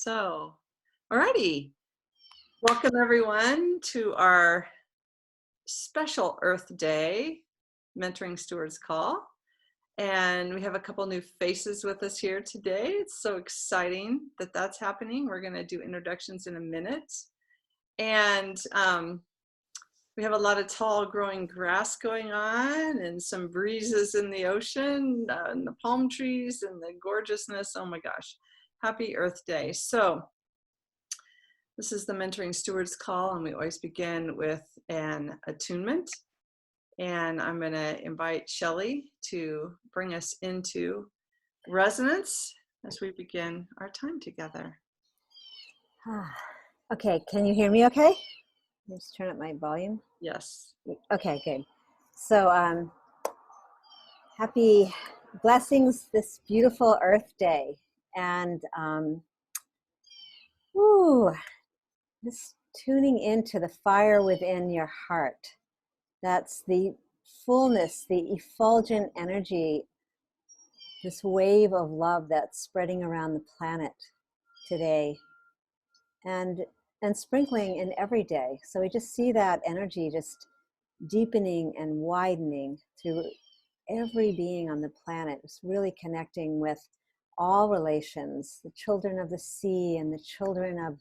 So, alrighty. Welcome everyone to our special Earth Day Mentoring Stewards call. And we have a couple new faces with us here today. It's so exciting that that's happening. We're going to do introductions in a minute. And we have a lot of tall growing grass going on and some breezes in the ocean and the palm trees and the gorgeousness. Oh my gosh. Happy Earth Day. So this is the Mentoring Stewards call, and we always begin with an attunement. And I'm going to invite Shelley to bring us into resonance as we begin our time together. Okay, can you hear me okay? Let's turn up my volume. Yes. Okay, good. So happy blessings this beautiful Earth Day. And just tuning into the fire within your heart. That's the fullness, the effulgent energy, this wave of love that's spreading around the planet today and sprinkling in every day. So we just see that energy just deepening and widening through every being on the planet. It's really connecting with all relations, the children of the sea and the children of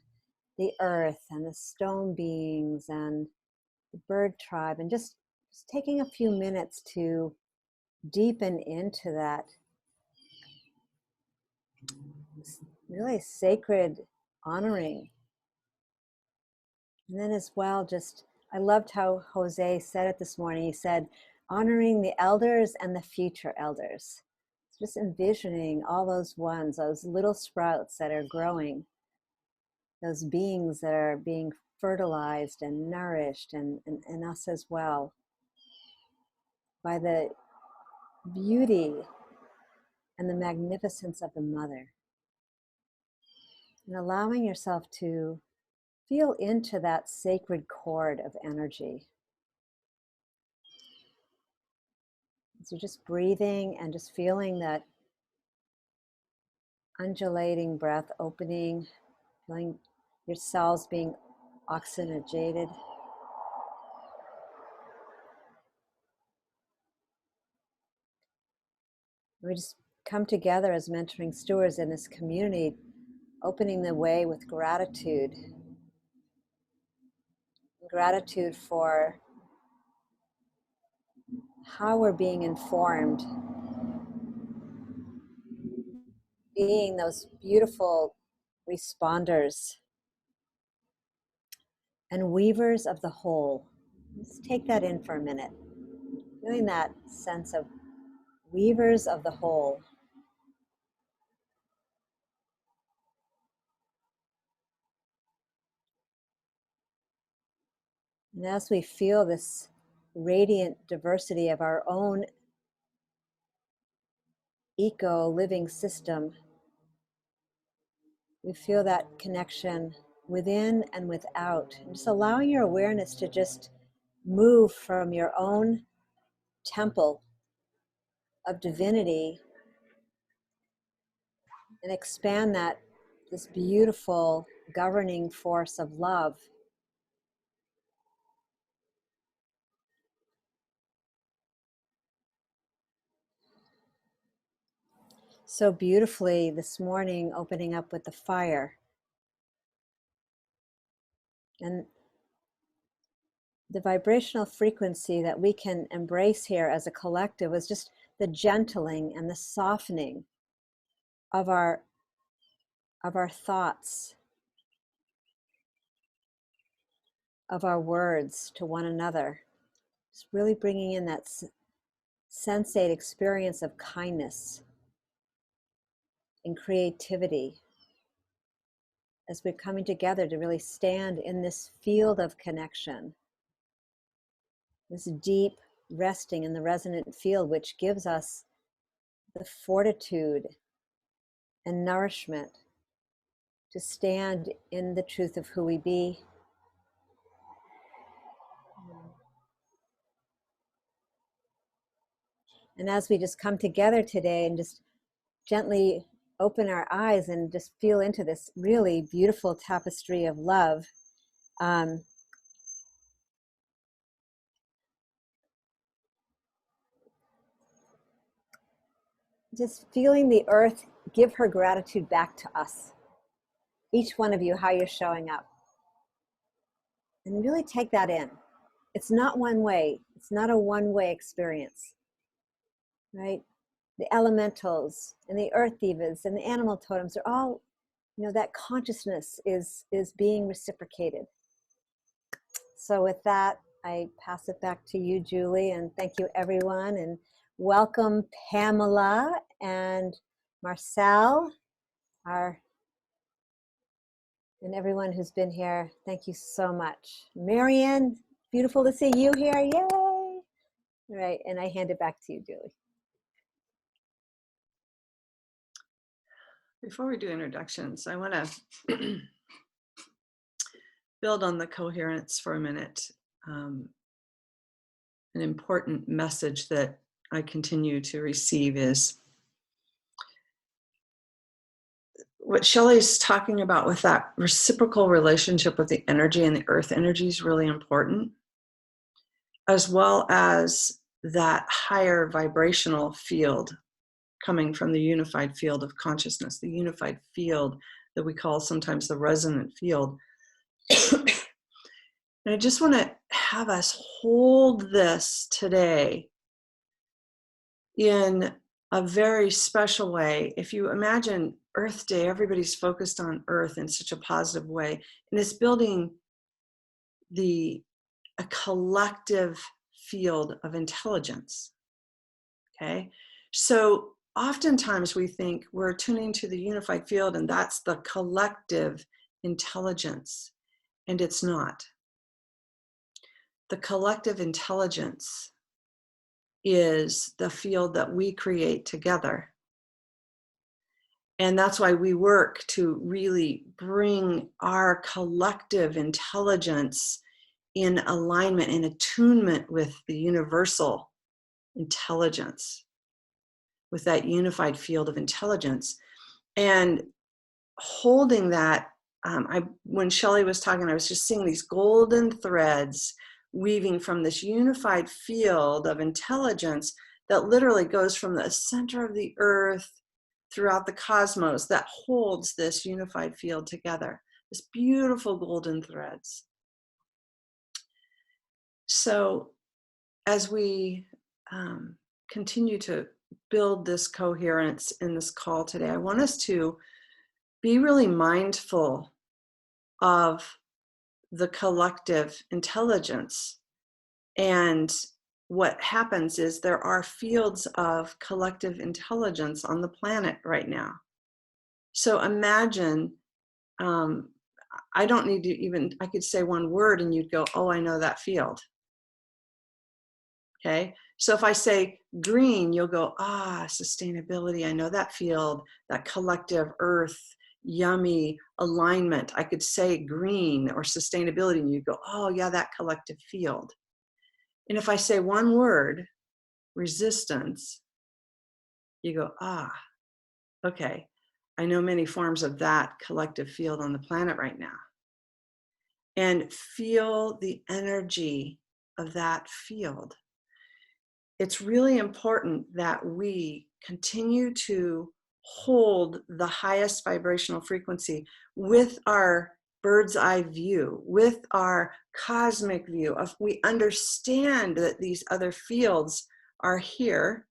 the earth and the stone beings and the bird tribe, and just taking a few minutes to deepen into that really sacred honoring. And then as well, just I loved how Jose said it this morning. He said, honoring the elders and the future elders. Just envisioning all those ones, those little sprouts that are growing, those beings that are being fertilized and nourished, and us as well, by the beauty and the magnificence of the mother. And allowing yourself to feel into that sacred cord of energy. So just breathing and just feeling that undulating breath opening, feeling your cells being oxygenated. We just come together as mentoring stewards in this community, opening the way with gratitude. Gratitude for how we're being informed, being those beautiful responders and weavers of the whole. Let's take that in for a minute. Feeling that sense of weavers of the whole. And as we feel this radiant diversity of our own eco-living system, we feel that connection within and without. And just allowing your awareness to just move from your own temple of divinity and expand this beautiful governing force of love. So beautifully this morning, opening up with the fire. And the vibrational frequency that we can embrace here as a collective is just the gentling and the softening of our thoughts, of our words to one another. Just really bringing in that sensate experience of kindness and creativity as we're coming together to really stand in this field of connection. This deep resting in the resonant field, which gives us the fortitude and nourishment to stand in the truth of who we be. And as we just come together today and just gently open our eyes and just feel into this really beautiful tapestry of love. Just feeling the earth give her gratitude back to us. Each one of you, how you're showing up. And really take that in. It's not one way. It's not a one-way experience, right? The elementals and the earth divas and the animal totems are all, that consciousness is being reciprocated. So with that, I pass it back to you, Julie, and thank you, everyone, and welcome Pamela and Marcel, and everyone who's been here. Thank you so much. Marianne, beautiful to see you here. Yay! All right, and I hand it back to you, Julie. Before we do introductions, I want to build on the coherence for a minute. An important message that I continue to receive is what Shelley's talking about with that reciprocal relationship with the energy, and the earth energy is really important, as well as that higher vibrational field coming from the unified field of consciousness, the unified field that we call sometimes the resonant field. And I just want to have us hold this today in a very special way. If you imagine Earth Day, everybody's focused on Earth in such a positive way, and it's building a collective field of intelligence. Okay, so oftentimes we think we're tuning to the unified field and that's the collective intelligence, and it's not. The collective intelligence is the field that we create together. And that's why we work to really bring our collective intelligence in alignment, in attunement with the universal intelligence, with that unified field of intelligence. And holding that, when Shelley was talking, I was just seeing these golden threads weaving from this unified field of intelligence that literally goes from the center of the earth throughout the cosmos, that holds this unified field together, this beautiful golden threads. So as we continue to build this coherence in this call today, I want us to be really mindful of the collective intelligence. And what happens is there are fields of collective intelligence on the planet right now. So imagine, I don't need to even, I could say one word and you'd go, oh, I know that field. Okay, so if I say green, you'll go, sustainability, I know that field, that collective earth, yummy alignment. I could say green or sustainability and you go, oh yeah, that collective field. And if I say one word, resistance, you go, okay, I know many forms of that collective field on the planet right now. And feel the energy of that field. It's really important that we continue to hold the highest vibrational frequency with our bird's eye view, with our cosmic view of, we understand that these other fields are here,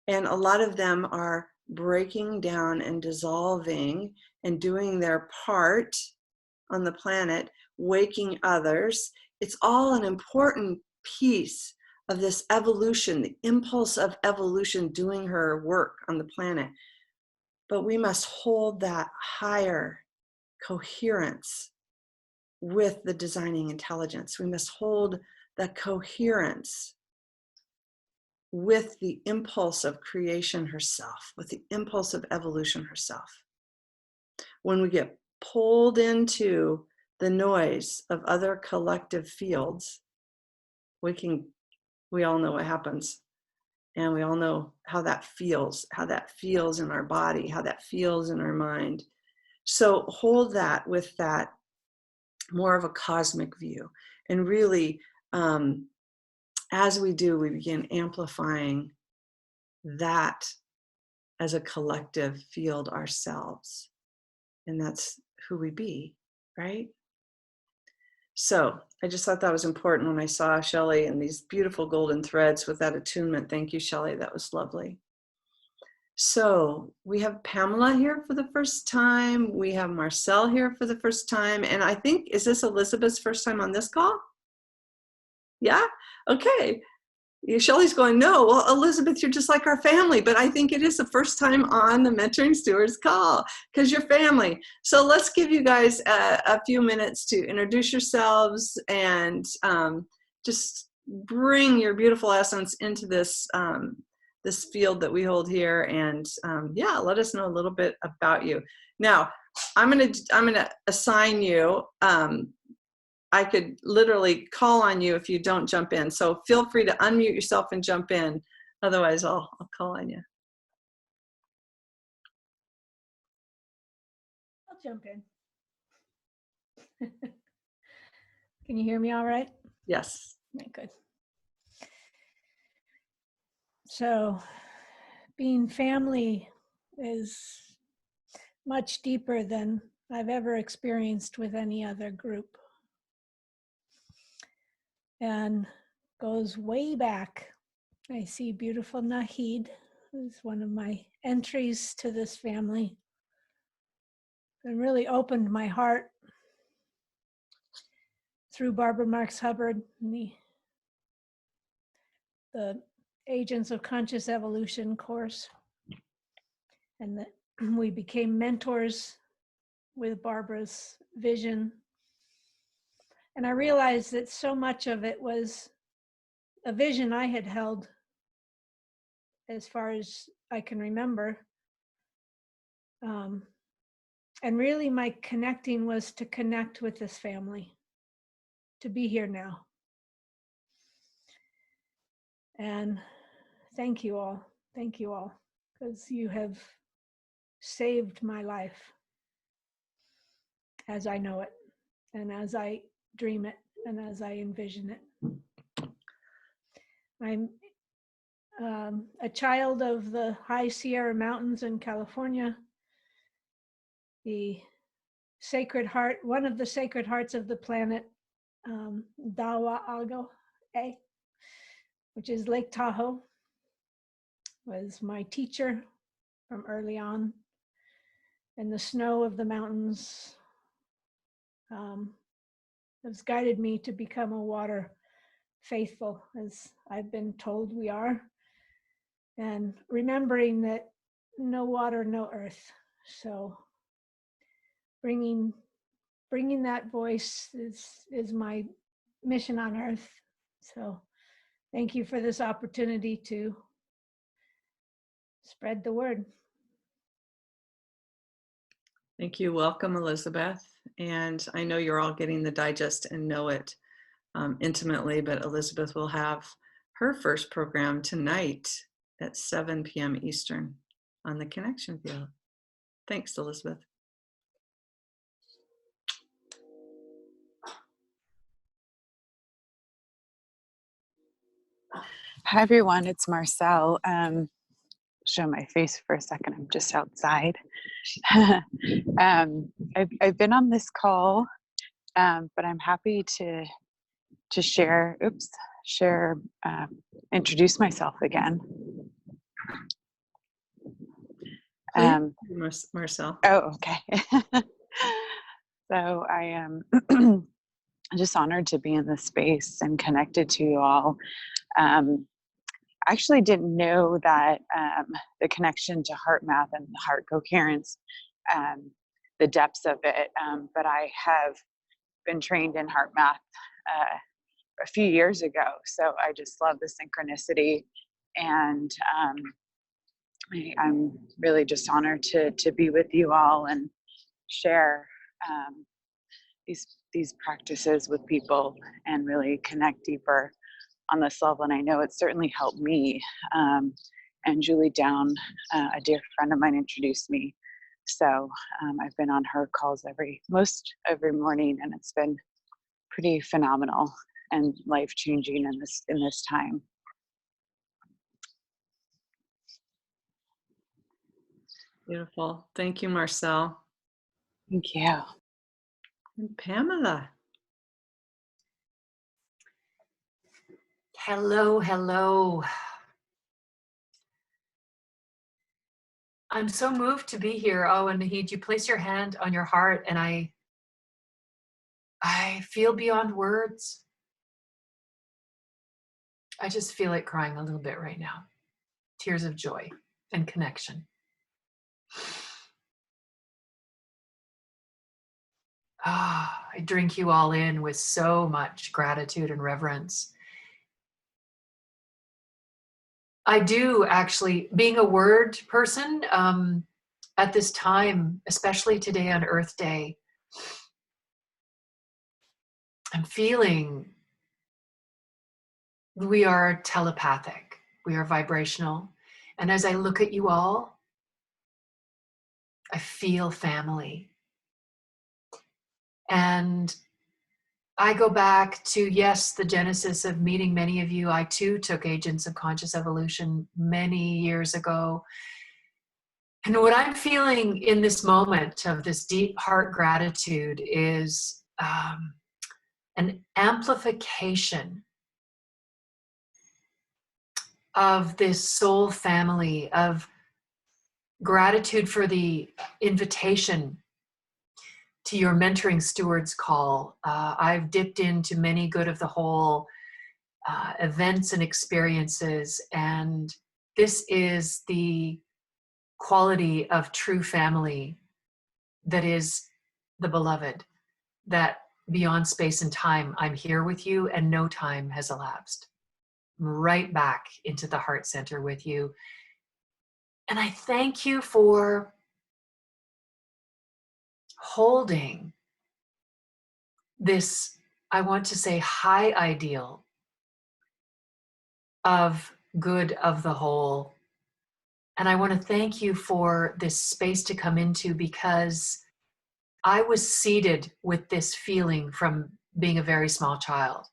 and a lot of them are breaking down and dissolving and doing their part on the planet, waking others. It's all an important piece of this evolution, the impulse of evolution doing her work on the planet. But we must hold that higher coherence with the designing intelligence. We must hold the coherence with the impulse of creation herself, with the impulse of evolution herself. When we get pulled into the noise of other collective fields, we all know what happens. And we all know how that feels in our body, how that feels in our mind. So hold that with that more of a cosmic view. And really, as we do, we begin amplifying that as a collective field ourselves. And that's who we be, right? So I just thought that was important when I saw Shelley and these beautiful golden threads with that attunement. Thank you, Shelley. That was lovely. So we have Pamela here for the first time. We have Marcel here for the first time. And I think, is this Elizabeth's first time on this call? Yeah? Okay. Shelley's going, no, well, Elizabeth, you're just like our family. But I think it is the first time on the Mentoring Stewards call because you're family. So let's give you guys a few minutes to introduce yourselves and just bring your beautiful essence into this this field that we hold here. And yeah, let us know a little bit about you. Now, I'm gonna assign you. I could literally call on you if you don't jump in. So feel free to unmute yourself and jump in. Otherwise, I'll call on you. I'll jump in. Can you hear me all right? Yes. Okay, good. So being family is much deeper than I've ever experienced with any other group. And goes way back. I see beautiful Nahid, who's one of my entries to this family. And really opened my heart through Barbara Marx Hubbard and the Agents of Conscious Evolution course. And that we became mentors with Barbara's vision. And I realized that so much of it was a vision I had held as far as I can remember. And really my connecting was to connect with this family, to be here now. And thank you all, because you have saved my life as I know it, and as I dream it, and as I envision it. I'm a child of the high Sierra Mountains in California, the Sacred Heart, one of the Sacred Hearts of the planet, Dawa Algo, which is Lake Tahoe, was my teacher from early on. And the snow of the mountains has guided me to become a water faithful, as I've been told we are. And remembering that no water, no earth. So bringing that voice is my mission on earth. So thank you for this opportunity to spread the word. Thank you. Welcome, Elizabeth. And I know you're all getting the digest and know it intimately, but Elizabeth will have her first program tonight at 7 p.m. Eastern on the Connection Field. Thanks, Elizabeth. Hi everyone, it's Marcel. Show my face for a second. I'm just outside. I've been on this call, but I'm happy to share. Introduce myself again. Marcel. Oh, okay. So I am just honored to be in this space and connected to you all. I actually didn't know that the connection to heart math and heart coherence, the depths of it, but I have been trained in heart math a few years ago. So I just love the synchronicity, and I'm really just honored to be with you all and share these practices with people and really connect deeper on this level, and I know it's certainly helped me. And Julie Down, a dear friend of mine, introduced me. So I've been on her calls most every morning, and it's been pretty phenomenal and life-changing in this time. Beautiful. Thank you, Marcel. Thank you. And Pamela. Hello, hello. I'm so moved to be here. Oh, and Nahid, you place your hand on your heart, and I feel beyond words. I just feel like crying a little bit right now. Tears of joy and connection. I drink you all in with so much gratitude and reverence. I do actually, being a word person, at this time, especially today on Earth Day, I'm feeling we are telepathic, we are vibrational. And as I look at you all, I feel family. And I go back to, yes, the genesis of meeting many of you. I too took Agents of Conscious Evolution many years ago. And what I'm feeling in this moment of this deep heart gratitude is an amplification of this soul family, of gratitude for the invitation to your mentoring stewards call. I've dipped into many good of the whole events and experiences, and this is the quality of true family that is the beloved, that beyond space and time, I'm here with you and no time has elapsed. I'm right back into the heart center with you. And I thank you for holding this, I want to say, high ideal of good of the whole. And I want to thank you for this space to come into, because I was seeded with this feeling from being a very small child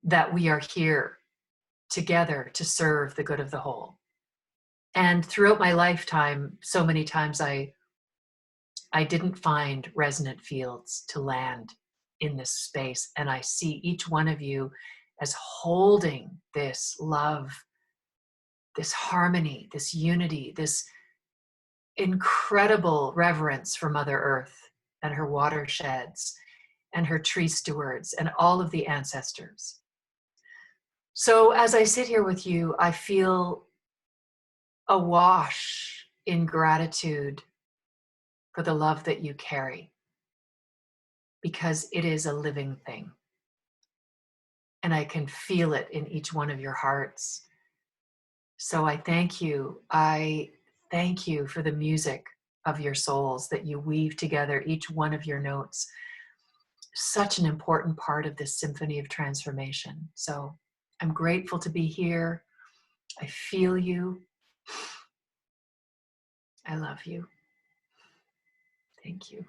that we are here together to serve the good of the whole. And throughout my lifetime, so many times I didn't find resonant fields to land in this space. And I see each one of you as holding this love, this harmony, this unity, this incredible reverence for Mother Earth and her watersheds and her tree stewards and all of the ancestors. So as I sit here with you, I feel awash in gratitude for the love that you carry, because it is a living thing. And I can feel it in each one of your hearts. So I thank you. I thank you for the music of your souls that you weave together, each one of your notes. Such an important part of this symphony of transformation. So I'm grateful to be here. I feel you. I love you. Thank you.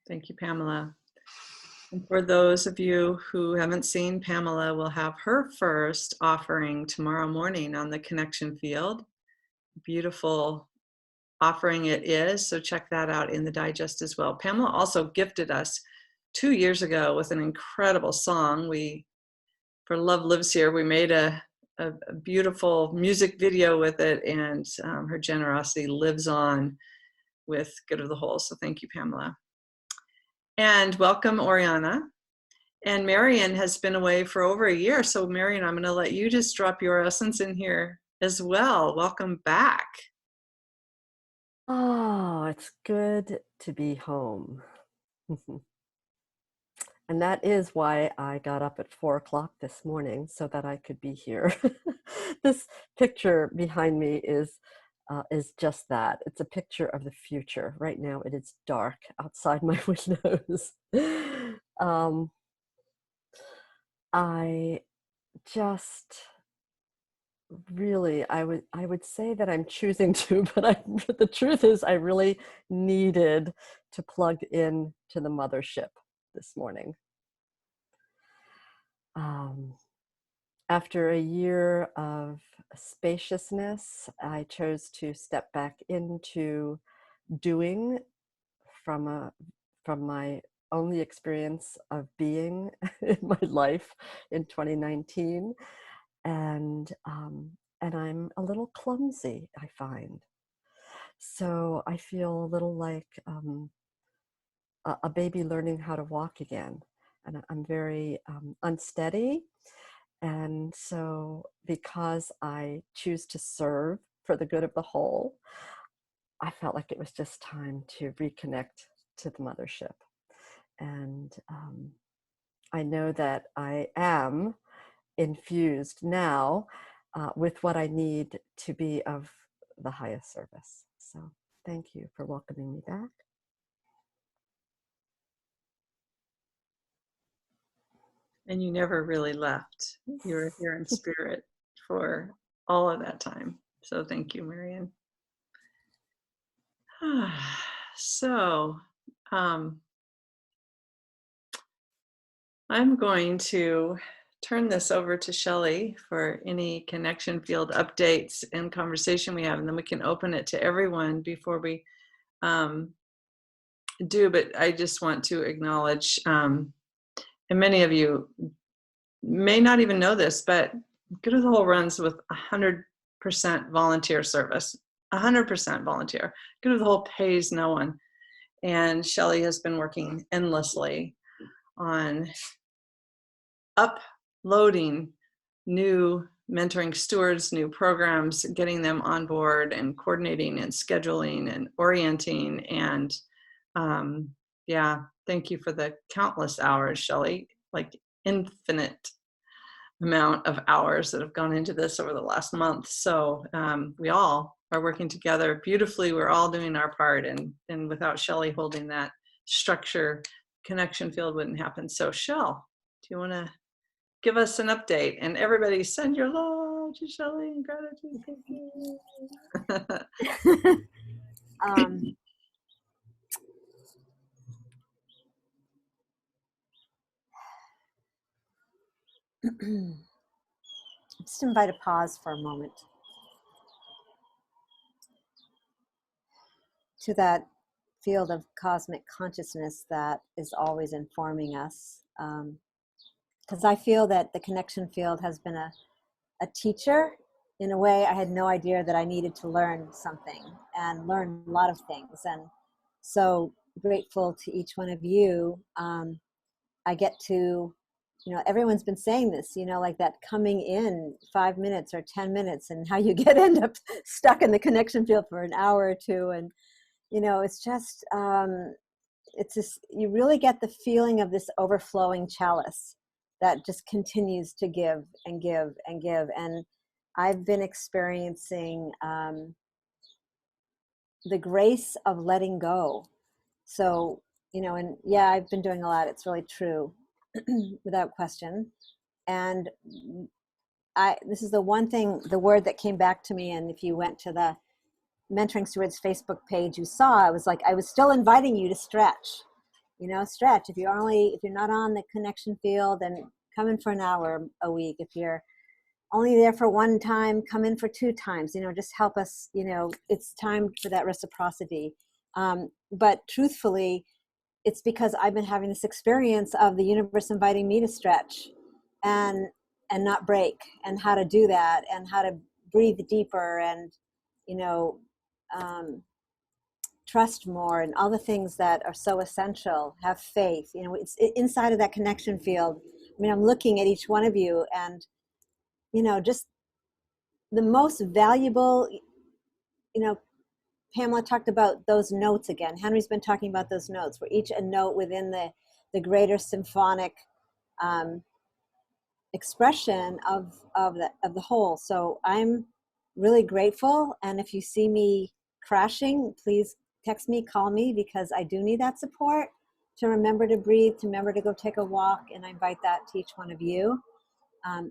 Thank you, Pamela. And for those of you who haven't seen Pamela, we'll have her first offering tomorrow morning on the connection field. Beautiful offering it is, so check that out in the digest as well. Pamela also gifted us 2 years ago with an incredible song. For Love Lives Here, we made a beautiful music video with it, and her generosity lives on with Good of the Whole. So thank you, Pamela. And welcome, Oriana. And Marion has been away for over a year. So Marion, I'm going to let you just drop your essence in here as well. Welcome back. Oh, it's good to be home. And that is why I got up at 4 o'clock this morning, so that I could be here. This picture behind me is just that. It's a picture of the future. Right now it is dark outside my windows. I just really, I would say that I'm choosing to, but the truth is I really needed to plug in to the mothership this morning. After a year of spaciousness, I chose to step back into doing from my only experience of being in my life in 2019, and I'm a little clumsy, I find. So I feel a little like a baby learning how to walk again, and I'm very unsteady. And so, because I choose to serve for the good of the whole, I felt like it was just time to reconnect to the mothership. And I know that I am infused now with what I need to be of the highest service. So, thank you for welcoming me back. And you never really left. You were here in spirit for all of that time. So thank you, Marian. So I'm going to turn this over to Shelley for any connection field updates and conversation we have, and then we can open it to everyone before we do. But I just want to acknowledge, and many of you may not even know this, but Good of the Whole runs with 100% volunteer service, 100% volunteer. Good of the Whole pays no one. And Shelley has been working endlessly on uploading new mentoring stewards, new programs, getting them on board and coordinating and scheduling and orienting. And yeah, thank you for the countless hours, Shelley, like infinite amount of hours that have gone into this over the last month. So we all are working together beautifully. We're all doing our part, and without Shelley holding that structure, connection field wouldn't happen. So Shell, do you want to give us an update? And everybody send your love to Shelley and gratitude. Thank you. Just invite a pause for a moment to that field of cosmic consciousness that is always informing us. Because I feel that the connection field has been a teacher in a way. I had no idea that I needed to learn something and learn a lot of things. And so grateful to each one of you. I get to, everyone's been saying this, like that coming in 5 minutes or 10 minutes and how you end up stuck in the connection field for an hour or two. And, it's just, you really get the feeling of this overflowing chalice that just continues to give and give and give. And I've been experiencing the grace of letting go. So, and yeah, I've been doing a lot. It's really true, without question. And this is the one thing, the word that came back to me. And if you went to the Mentoring Stewards Facebook page, you saw, I was still inviting you to stretch. Stretch. If you're not on the connection field, then come in for an hour a week. If you're only there for one time, come in for 2 times. Just help us. It's time for that reciprocity. But truthfully, it's because I've been having this experience of the universe inviting me to stretch and not break, and how to do that, and how to breathe deeper, and trust more, and all the things that are so essential. Have faith. It's inside of that connection field. I'm looking at each one of you, and just the most valuable. Pamela talked about those notes again. Henry's been talking about those notes. We're each a note within the greater symphonic expression of the whole. So I'm really grateful. And if you see me crashing, please text me, call me, because I do need that support to remember to breathe, to remember to go take a walk, and I invite that to each one of you.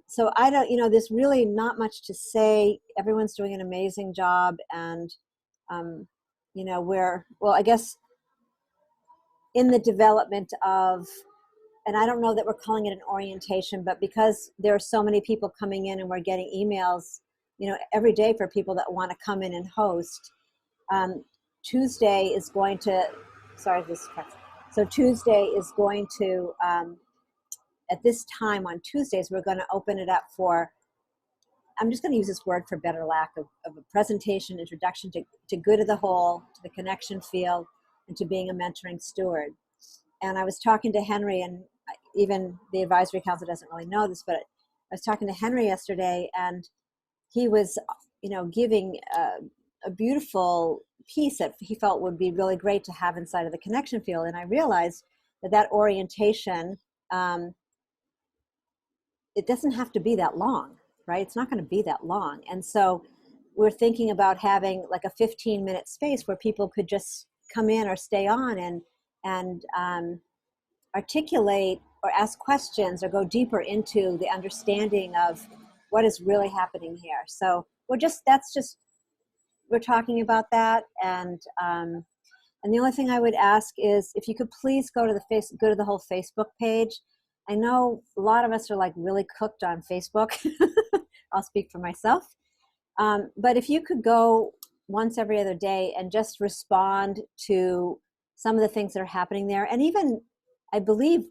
So I don't, there's really not much to say. Everyone's doing an amazing job, and well, I guess in the development of, and I don't know that we're calling it an orientation, but because there are so many people coming in and we're getting emails, every day for people that want to come in and host. Tuesday is going to, sorry, this is correct. So Tuesday is going to, at this time on Tuesdays, we're going to open it up for, I'm just going to use this word for better lack of a presentation, introduction to good of the whole, to the connection field, and to being a mentoring steward. And I was talking to Henry, and even the advisory council doesn't really know this, but I was talking to Henry yesterday, and he was, giving a beautiful piece that he felt would be really great to have inside of the connection field. And I realized that orientation, it doesn't have to be that long, right? It's not going to be that long. And so we're thinking about having like a 15-minute space where people could just come in or stay on and articulate or ask questions or go deeper into the understanding of what is really happening here. So we're talking about that. And the only thing I would ask is if you could please go to the whole Facebook page. I know a lot of us are like really cooked on Facebook. I'll speak for myself. But if you could go once every other day and just respond to some of the things that are happening there. And even, I believe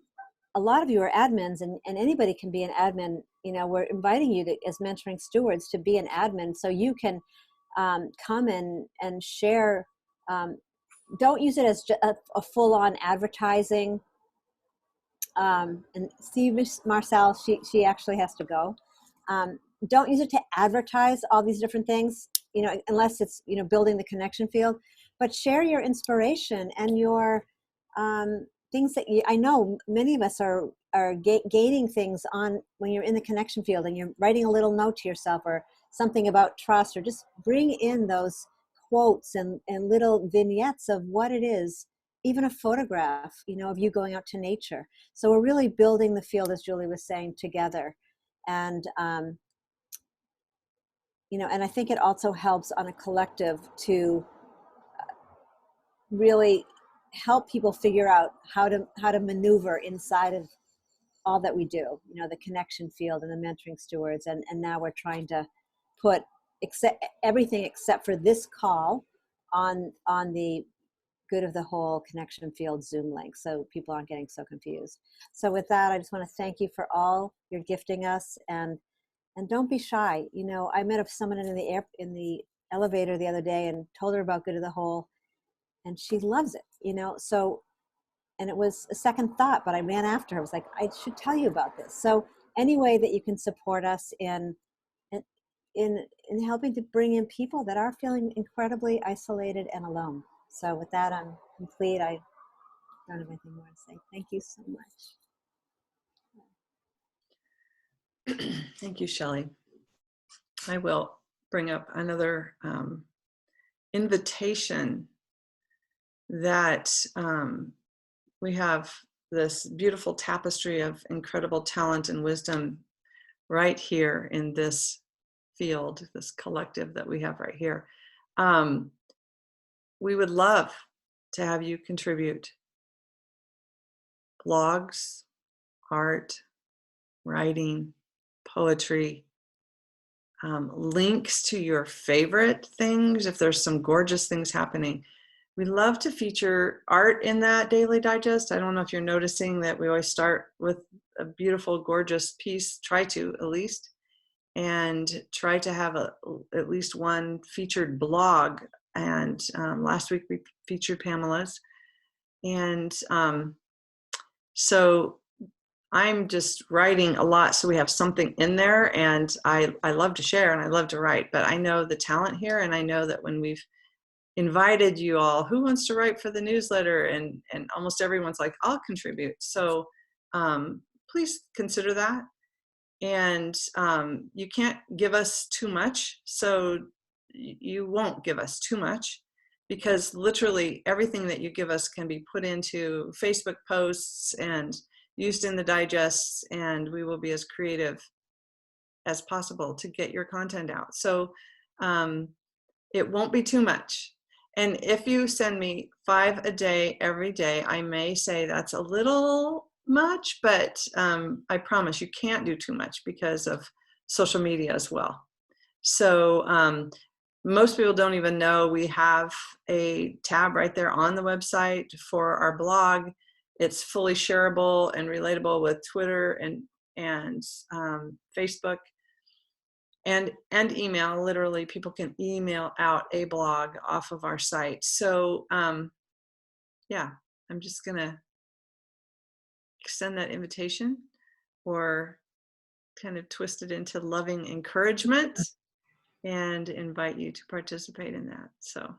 a lot of you are admins, and anybody can be an admin. We're inviting you as mentoring stewards to be an admin so you can come and share. Don't use it as a full-on advertising. And see, Miss Marcel, she actually has to go. Don't use it to advertise all these different things, unless it's, building the connection field, but share your inspiration and your things that I know many of us are gaining things on when you're in the connection field and you're writing a little note to yourself or something about trust, or just bring in those quotes and little vignettes of what it is, even a photograph, of you going out to nature. So we're really building the field, as Julie was saying, together. And, and I think it also helps on a collective to really help people figure out how to maneuver inside of all that we do, the connection field and the mentoring stewards. And now we're trying to put everything except for this call on the good of the whole connection field Zoom link, so people aren't getting so confused. So with that, I just want to thank you for all you're gifting us, and don't be shy. I met someone in the elevator the other day and told her about good of the whole, and she loves it. So, and it was a second thought, but I ran after her. I was like, I should tell you about this. So any way that you can support us in helping to bring in people that are feeling incredibly isolated and alone. So with that, I'm complete. I don't have anything more to say. Thank you so much. Thank you, Shelley. I will bring up another invitation that we have this beautiful tapestry of incredible talent and wisdom right here in this field, this collective that we have right here. We would love to have you contribute blogs, art, writing, poetry, links to your favorite things. If there's some gorgeous things happening, we love to feature art in that daily digest. I don't know if you're noticing that we always start with a beautiful, gorgeous piece, try to at least, and try to have at least one featured blog. And last week we featured Pamela's. And so I'm just writing a lot, so we have something in there, and I love to share and I love to write, but I know the talent here, and I know that when we've invited you all, who wants to write for the newsletter, and almost everyone's like, I'll contribute. So please consider that. And you can't give us too much, so you won't give us too much. because literally everything that you give us can be put into Facebook posts and used in the digests, and we will be as creative as possible to get your content out. So it won't be too much. And if you send me 5 a day every day, I may say that's a little much, but I promise you can't do too much because of social media as well. So most people don't even know we have a tab right there on the website for our blog. It's fully shareable and relatable with Twitter and Facebook and email. Literally, people can email out a blog off of our site. So yeah, I'm just gonna extend that invitation, or kind of twist it into loving encouragement, and invite you to participate in that. So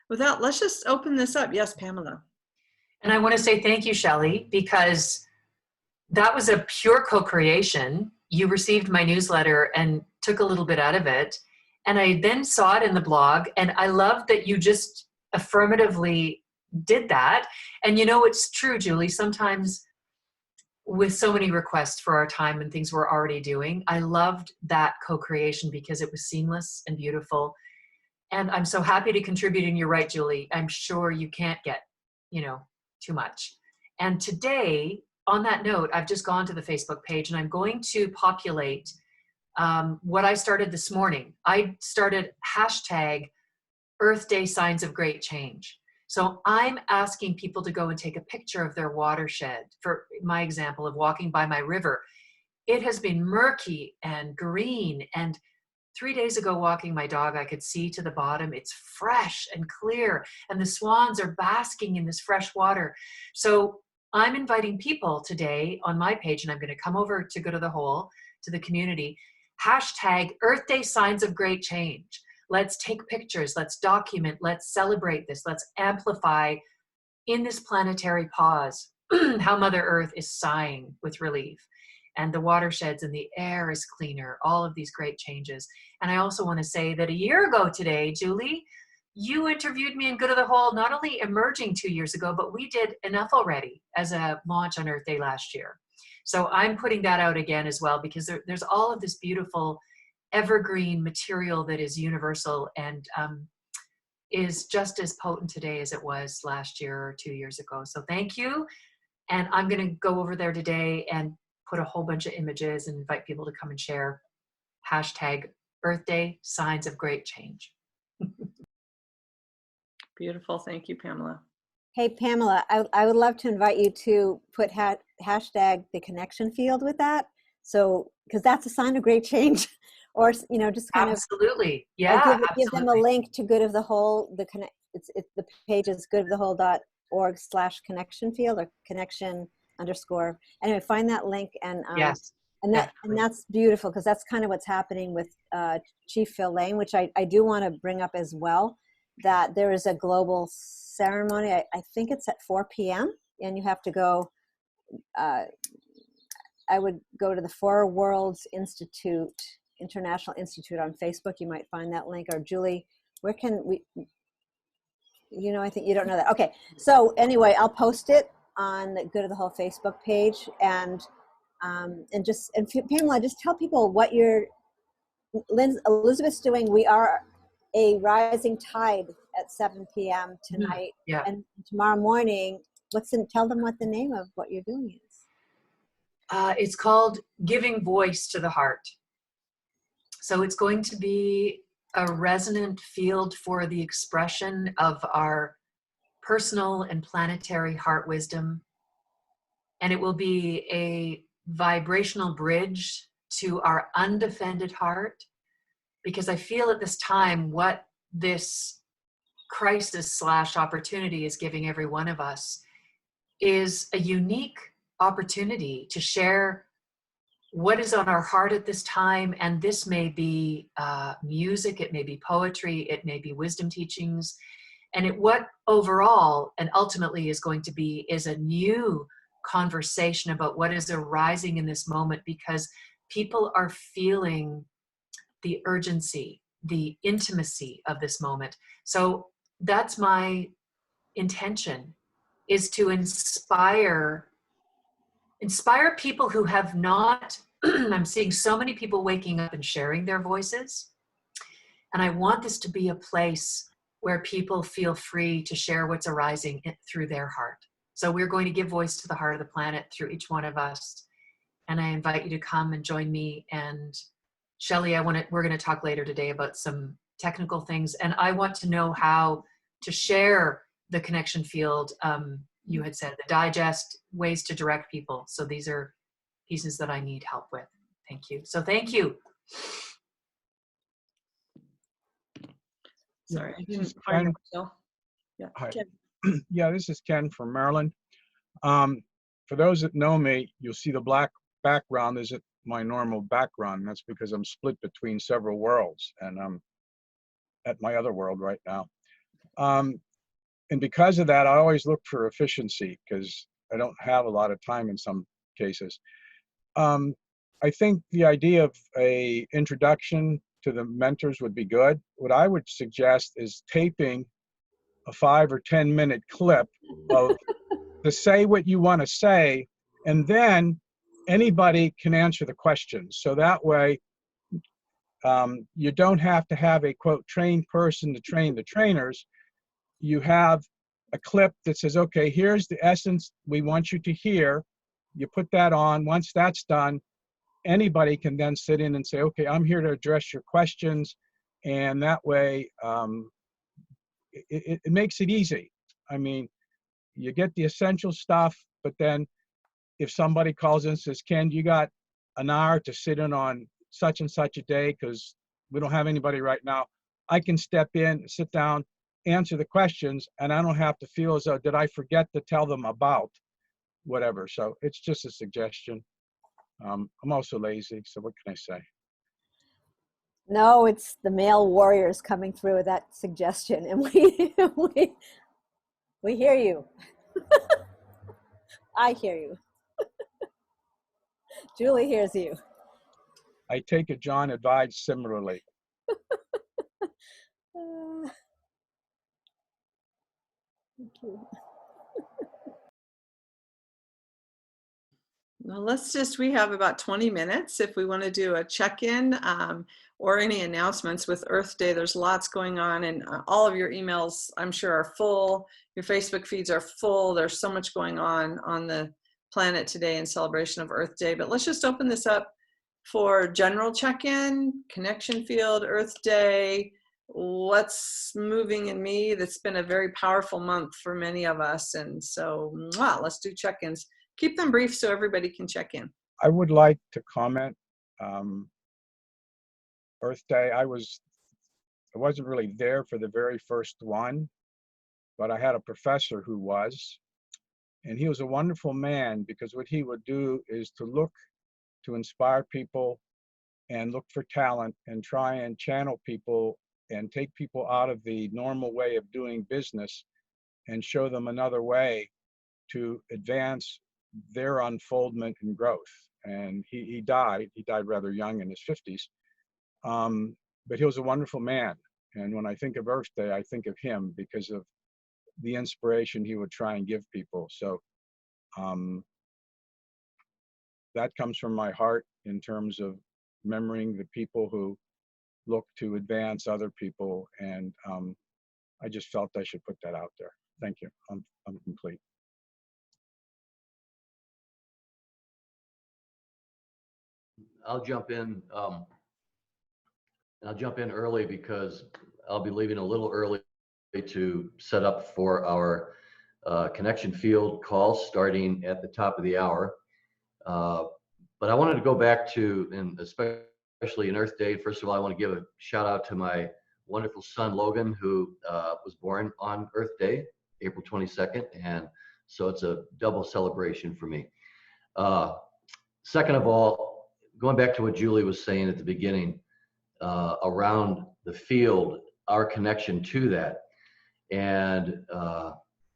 with that, let's just open this up. Yes, Pamela. And I want to say thank you, Shelley, because that was a pure co-creation. You received my newsletter and took a little bit out of it. And I then saw it in the blog, and I love that you just affirmatively did that. And you know, it's true, Julie, sometimes with so many requests for our time and things we're already doing, I loved that co-creation because it was seamless and beautiful. And I'm so happy to contribute. And you're right, Julie, I'm sure you can't get, too much. And today, on that note, I've just gone to the Facebook page and I'm going to populate what I started this morning. I started hashtag Earth Day Signs of Great Change. So I'm asking people to go and take a picture of their watershed. For my example of walking by my river, it has been murky and green, and 3 days ago walking my dog, I could see to the bottom. It's fresh and clear, and the swans are basking in this fresh water. So I'm inviting people today on my page, and I'm going to come over to Good of the Whole, to the community, hashtag Earth Day Signs of Great Change. Let's take pictures, let's document, let's celebrate this, let's amplify in this planetary pause how Mother Earth is sighing with relief. And the watersheds and the air is cleaner, all of these great changes. And I also want to say that a year ago today, Julie, you interviewed me in Good of the Whole, not only emerging 2 years ago, but we did enough already as a launch on Earth Day last year. So I'm putting that out again as well, because there's all of this beautiful evergreen material that is universal and is just as potent today as it was last year or 2 years ago. So thank you. And I'm going to go over there today and put a whole bunch of images and invite people to come and share hashtag Earth Day Signs of Great Change. Beautiful. Thank you, Pamela. Hey, Pamela, I would love to invite you to put hashtag the connection field with that. So, because that's a sign of great change. Or, just kind absolutely. of Yeah, give them a link to Good of the Whole. The page is goodofthewhole.org/connection field, or connection_. Anyway, find that link, and yes, and that's beautiful, because that's kind of what's happening with Chief Phil Lane, which I do want to bring up as well. That there is a global ceremony. I think it's at 4 p.m. and you have to go. I would go to the Four Worlds Institute. International Institute on Facebook. You might find that link. Or Julie, where can we, I think you don't know that. Okay. So anyway, I'll post it on the Good of the Whole Facebook page, and Pamela, just tell people what Elizabeth's doing. We are a rising tide at 7 p.m. tonight. Yeah. And tomorrow morning, tell them what the name of what you're doing is. It's called Giving Voice to the Heart. So it's going to be a resonant field for the expression of our personal and planetary heart wisdom. And it will be a vibrational bridge to our undefended heart, because I feel at this time what this crisis/opportunity is giving every one of us is a unique opportunity to share what is on our heart at this time. And this may be music, it may be poetry, it may be wisdom teachings. And what overall and ultimately is going to be is a new conversation about what is arising in this moment, because people are feeling the urgency, the intimacy of this moment. So that's my intention, is to inspire people who have not, I'm seeing so many people waking up and sharing their voices. And I want this to be a place where people feel free to share what's arising through their heart. So we're going to give voice to the heart of the planet through each one of us. And I invite you to come and join me. And Shelley, we're going to talk later today about some technical things. And I want to know how to share the connection field. You had said the digest, ways to direct people. So these are pieces that I need help with. Thank you. So thank you. Sorry, I This is didn't find Ken. Michelle. Yeah, Hi. Ken. Yeah, this is Ken from Maryland. For those that know me, you'll see the black background isn't my normal background. That's because I'm split between several worlds, and I'm at my other world right now. And because of that, I always look for efficiency because I don't have a lot of time in some cases. I think the idea of a introduction to the mentors would be good. What I would suggest is taping a 5 or 10 minute clip of to say what you want to say, and then anybody can answer the questions. So that way, you don't have to have a quote trained person to train the trainers. You have a clip that says, okay, here's the essence we want you to hear. You put that on. Once that's done, anybody can then sit in and say, okay, I'm here to address your questions. And that way, it makes it easy. I mean, you get the essential stuff, but then if somebody calls in and says, Ken, you got an hour to sit in on such and such a day because we don't have anybody right now, I can step in, sit down, answer the questions, and I don't have to feel as though, did I forget to tell them about whatever? So it's just a suggestion. I'm also lazy, so what can I say? No, it's the male warriors coming through with that suggestion, and we hear you. I hear you. Julie hears you. I take it John advised similarly. Thank you. Well, we have about 20 minutes if we want to do a check-in or any announcements with Earth Day. There's lots going on, and all of your emails, I'm sure, are full. Your Facebook feeds are full. There's so much going on the planet today in celebration of Earth Day. But let's just open this up for general check-in, connection field, Earth Day, what's moving in me. That's been a very powerful month for many of us. And so, let's do check-ins. Keep them brief so everybody can check in. I would like to comment. Earth Day, I wasn't really there for the very first one, but I had a professor who was, and he was a wonderful man because what he would do is to inspire people and look for talent and try and channel people and take people out of the normal way of doing business and show them another way to advance their unfoldment and growth. And he died rather young in his 50s. But he was a wonderful man. And when I think of Earth Day, I think of him because of the inspiration he would try and give people. So that comes from my heart in terms of remembering the people who look to advance other people. And I just felt I should put that out there. Thank you. I'm complete. I'll jump in. I'll jump in early because I'll be leaving a little early to set up for our connection field calls starting at the top of the hour. But I wanted to go back to, and especially in Earth Day, first of all, I want to give a shout out to my wonderful son, Logan, who was born on Earth Day, April 22nd. And so it's a double celebration for me. Second of all, going back to what Julie was saying at the beginning, around the field, our connection to that. And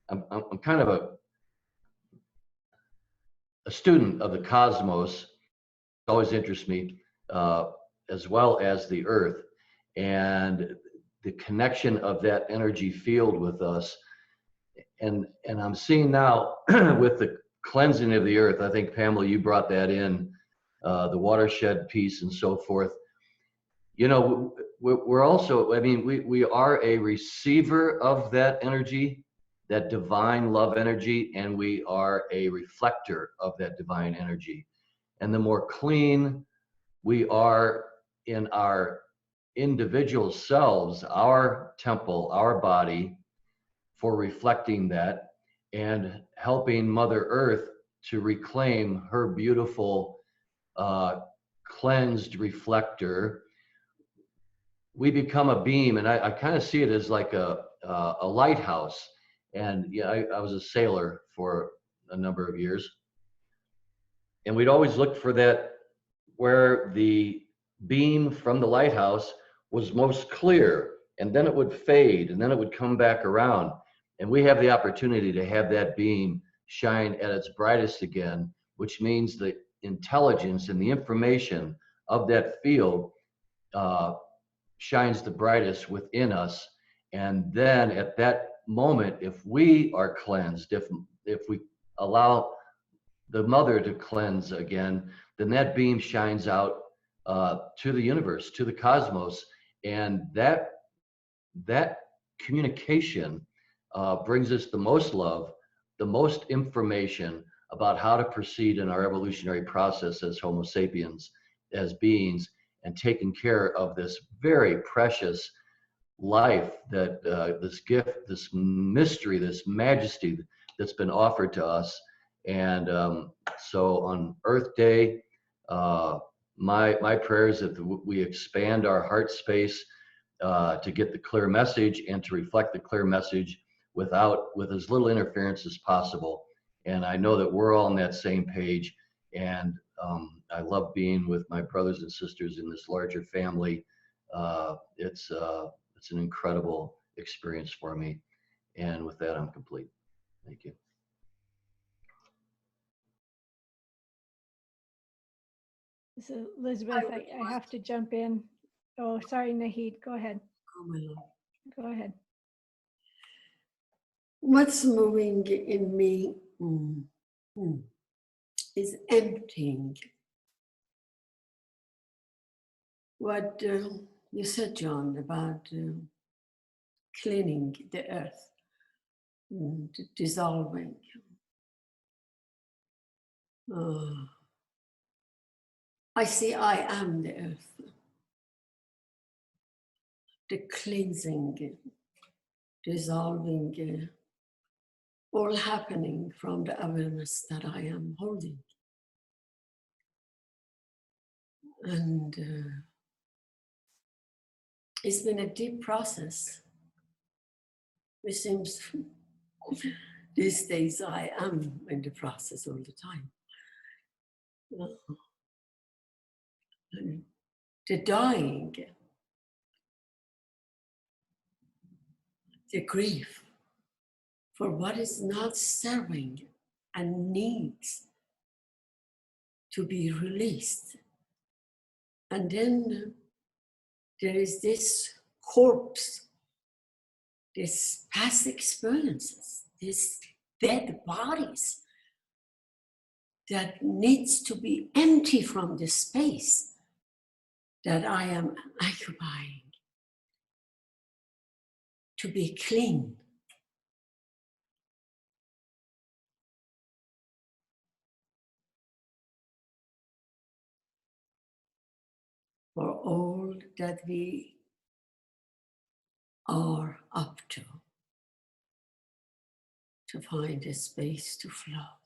I'm kind of a student of the cosmos. It always interests me, as well as the earth. And the connection of that energy field with us. And I'm seeing now with the cleansing of the earth, I think, Pamela, you brought that in, the watershed piece and so forth. You know, we're also, I mean, we are a receiver of that energy, that divine love energy, and we are a reflector of that divine energy. And the more clean we are in our individual selves, our temple, our body, for reflecting that and helping Mother Earth to reclaim her beautiful cleansed reflector, we become a beam. And I kind of see it as like a lighthouse. And yeah, I was a sailor for a number of years. And we'd always look for that, where the beam from the lighthouse was most clear, and then it would fade, and then it would come back around. And we have the opportunity to have that beam shine at its brightest again, which means the intelligence and the information of that field shines the brightest within us. And then at that moment, if we are cleansed, if we allow the mother to cleanse again, then that beam shines out to the universe, to the cosmos. And that communication brings us the most love, the most information about how to proceed in our evolutionary process as Homo sapiens, as beings, and taking care of this very precious life, that this gift, this mystery, this majesty that's been offered to us. And so on Earth Day, my prayer is that we expand our heart space to get the clear message and to reflect the clear message with as little interference as possible. And I know that we're all on that same page. And I love being with my brothers and sisters in this larger family. It's an incredible experience for me. And with that, I'm complete. Thank you. So Elizabeth, I have to jump in. Oh, sorry, Nahid, go ahead. Oh, my Lord. Go ahead. What's moving in me is emptying. What you said, John, about cleaning the earth, dissolving. I see I am the earth. The cleansing, dissolving, all happening from the awareness that I am holding. And it's been a deep process. It seems these days I am in the process all the time. And the dying, the grief for what is not serving and needs to be released. And then there is this corpse, this past experiences, these dead bodies that needs to be empty from the space that I am occupying, to be clean. For all that we are up to find a space to flow.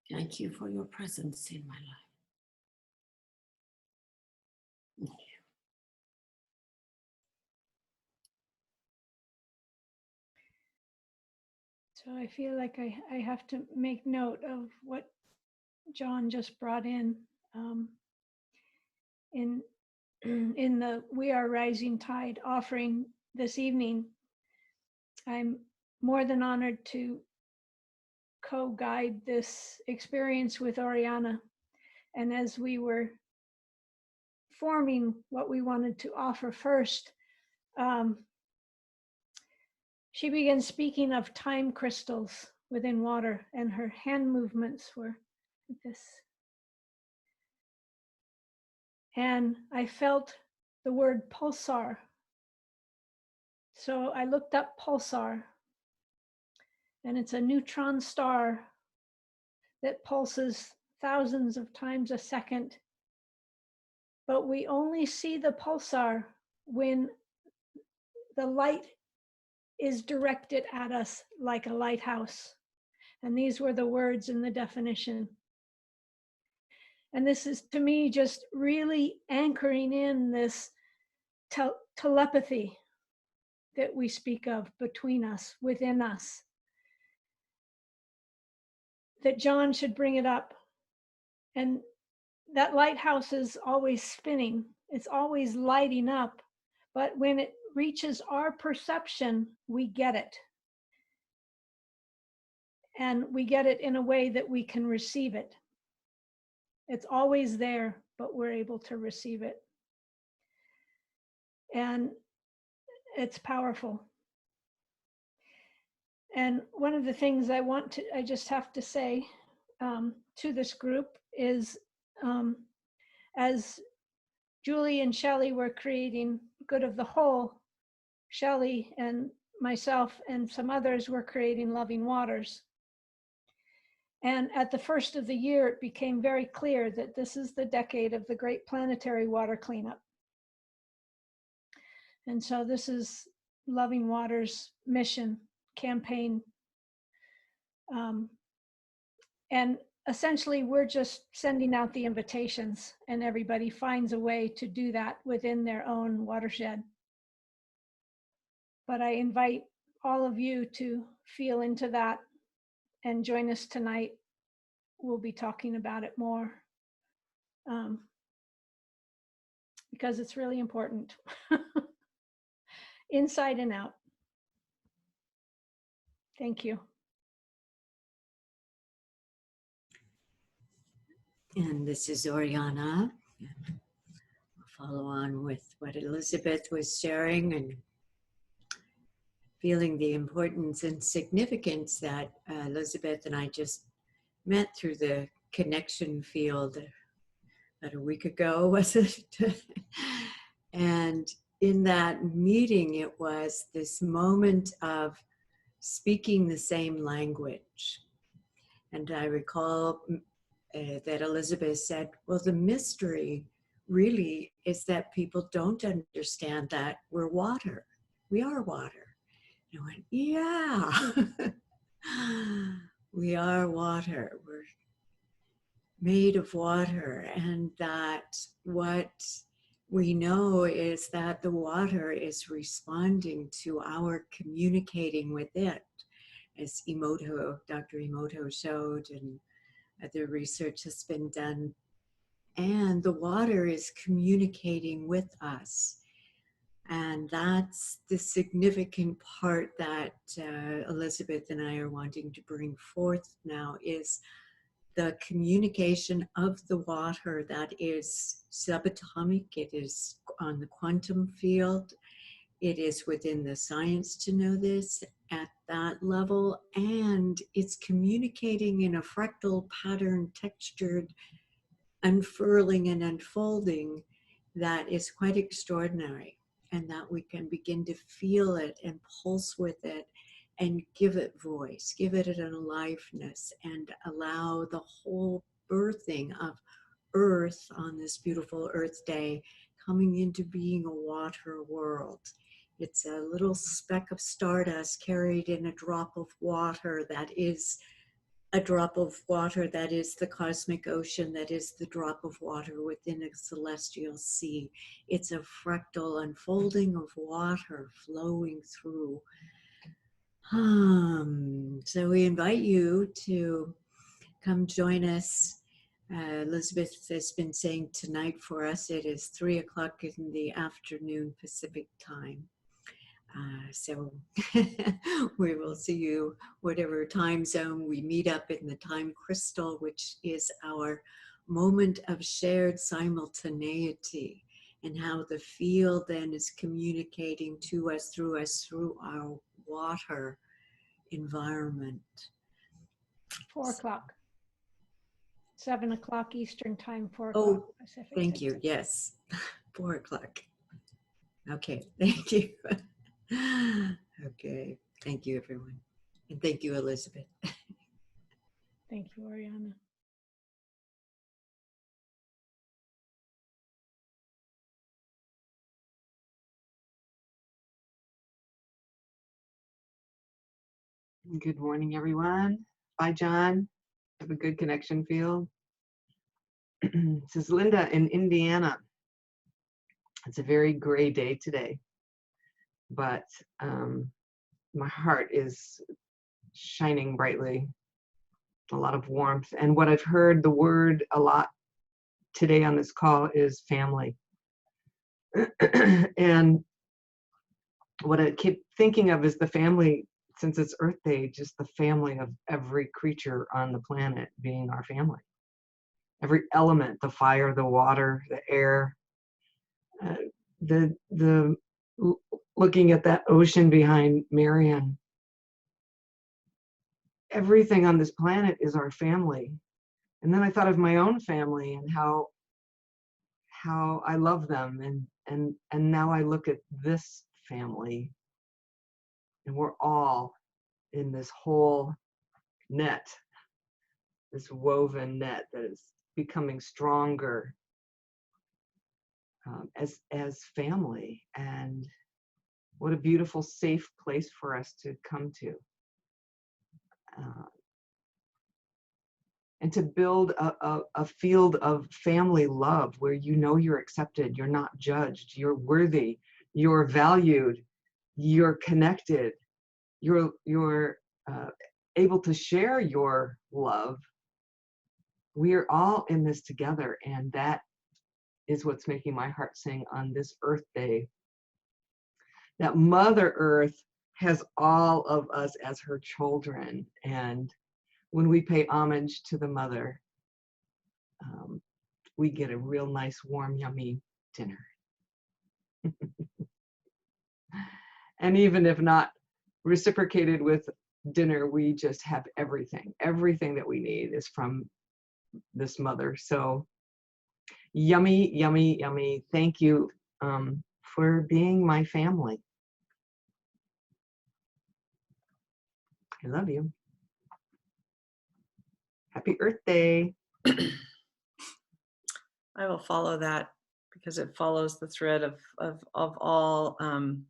Thank you for your presence in my life. Thank you. So I feel like I have to make note of what John just brought in the We Are Rising Tide offering this evening. I'm more than honored to co-guide this experience with Oriana. And as we were forming what we wanted to offer first, she began speaking of time crystals within water, and her hand movements were like this. And I felt the word pulsar. So I looked up pulsar, and it's a neutron star that pulses thousands of times a second. But we only see the pulsar when the light is directed at us like a lighthouse. And these were the words in the definition. And this is, to me, just really anchoring in this telepathy that we speak of between us, within us. That John should bring it up. And that lighthouse is always spinning. It's always lighting up. But when it reaches our perception, we get it. And we get it in a way that we can receive it. It's always there, but we're able to receive it. And it's powerful. And one of the things I just have to say to this group is, as Julie and Shelley were creating Good of the Whole, Shelley and myself and some others were creating Loving Waters. And at the first of the year, it became very clear that this is the decade of the Great Planetary Water Cleanup. And so this is Loving Waters' mission, campaign. And essentially, we're just sending out the invitations, and everybody finds a way to do that within their own watershed. But I invite all of you to feel into that and join us tonight. We'll be talking about it more because it's really important. Inside and out. Thank you. And this is Oriana. I'll follow on with what Elizabeth was sharing and feeling the importance and significance that Elizabeth and I just met through the connection field about a week ago, was it? And in that meeting, it was this moment of speaking the same language. And I recall that Elizabeth said, well, the mystery really is that people don't understand that we're water. We are water. And I went, yeah, we are water. We're made of water. And that what we know is that the water is responding to our communicating with it, as Dr. Emoto showed, and other research has been done. And the water is communicating with us. And that's the significant part that Elizabeth and I are wanting to bring forth now, is the communication of the water that is subatomic. It is on the quantum field. It is within the science to know this at that level, and it's communicating in a fractal pattern, textured unfurling and unfolding that is quite extraordinary, and that we can begin to feel it and pulse with it and give it voice, give it an aliveness, and allow the whole birthing of Earth on this beautiful Earth Day coming into being a water world. It's a little speck of stardust carried in a drop of water that is a drop of water that is the cosmic ocean, that is the drop of water within a celestial sea. It's a fractal unfolding of water flowing through. So we invite you to come join us. Elizabeth has been saying tonight for us, it is 3 o'clock in the afternoon Pacific time. So we will see you whatever time zone we meet up in the time crystal, which is our moment of shared simultaneity. and how the field then is communicating to us through our water environment. 4 o'clock. 7 o'clock Eastern time, 4 Oh, o'clock Pacific. thank you. Yes, 4 o'clock. Okay, thank you. Okay, thank you, everyone. And thank you, Elizabeth. Thank you, Oriana. Good morning, everyone. Bye, John. Have a good connection field. This is Linda in Indiana. It's a very gray day today, but my heart is shining brightly, a lot of warmth. And what I've heard the word a lot today on this call is family. And what I keep thinking of is the family, since it's Earth Day, just the family of every creature on the planet being our family. Every element, the fire, the water, the air, the looking at that ocean behind Marion. Everything on this planet is our family. And then I thought of my own family and how I love them, and now I look at this family, and we're all in this whole net, this woven net that is becoming stronger as family. And what a beautiful, safe place for us to come to. And to build a field of family love where you know you're accepted, you're not judged, you're worthy, you're valued, you're connected, you're able to share your love. We're all in this together, and that is what's making my heart sing on this Earth Day. That Mother Earth has all of us as her children, and when we pay homage to the mother, we get a real nice, warm, yummy dinner. And even if not reciprocated with dinner, we just have everything. Everything that we need is from this mother. So yummy, yummy, yummy. Thank you for being my family. I love you. Happy Earth Day. I will follow that because it follows the thread of all. And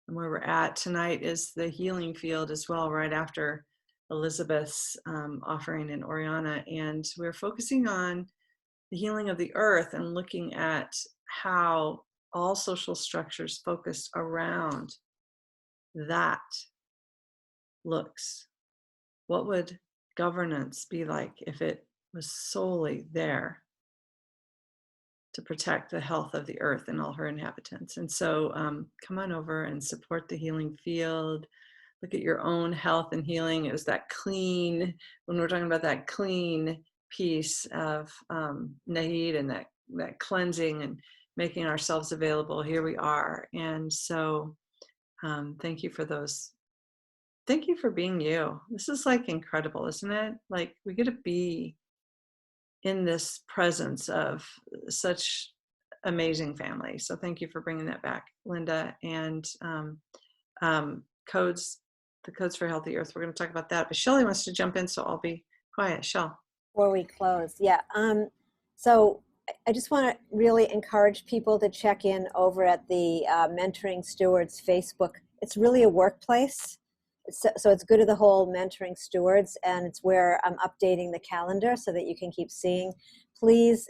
where we're at tonight is the healing field as well, right after Elizabeth's offering in Oriana. And we're focusing on the healing of the earth and looking at how all social structures focused around that looks. What would governance be like if it was solely there to protect the health of the earth and all her inhabitants? And so come on over and support the healing field. Look at your own health and healing. It was that clean, when we're talking about that clean piece of Nahid and that cleansing and making ourselves available, here we are. And so thank you for those. Thank you for being you. This is like incredible, isn't it? Like we get to be in this presence of such amazing family. So thank you for bringing that back, Linda. And the codes for healthy earth, we're going to talk about that. But Shelley wants to jump in, so I'll be quiet. Shell. Before we close, yeah. So I just want to really encourage people to check in over at the Mentoring Stewards Facebook. It's really a workplace. So it's good to the whole Mentoring Stewards, and it's where I'm updating the calendar so that you can keep seeing. Please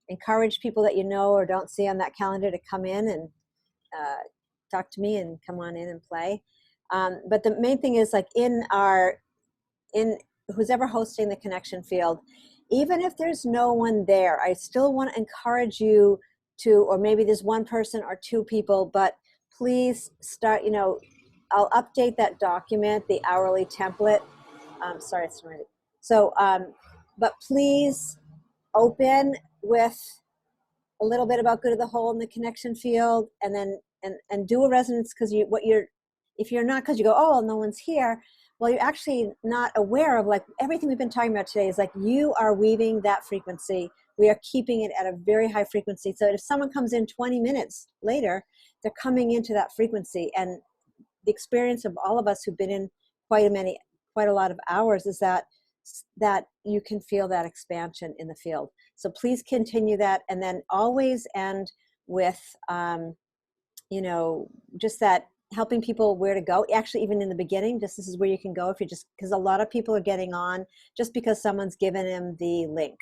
encourage people that you know or don't see on that calendar to come in and talk to me and come on in and play. But the main thing is, like, in who's ever hosting the connection field, even if there's no one there, I still want to encourage you to, or maybe there's one person or two people, but please start, I'll update that document, the hourly template. Sorry, it's not ready. So, but please open with a little bit about Good of the Whole and the connection field, and then and do a resonance, because if you're not, because you go, oh, no one's here. Well, you're actually not aware of, like, everything we've been talking about today is like you are weaving that frequency. We are keeping it at a very high frequency. So if someone comes in 20 minutes later, they're coming into that frequency. And the experience of all of us who've been in quite a lot of hours is that you can feel that expansion in the field. So please continue that, and then always end with, just that helping people where to go. Actually, even in the beginning, just this is where you can go if you're just, because a lot of people are getting on just because someone's given them the link.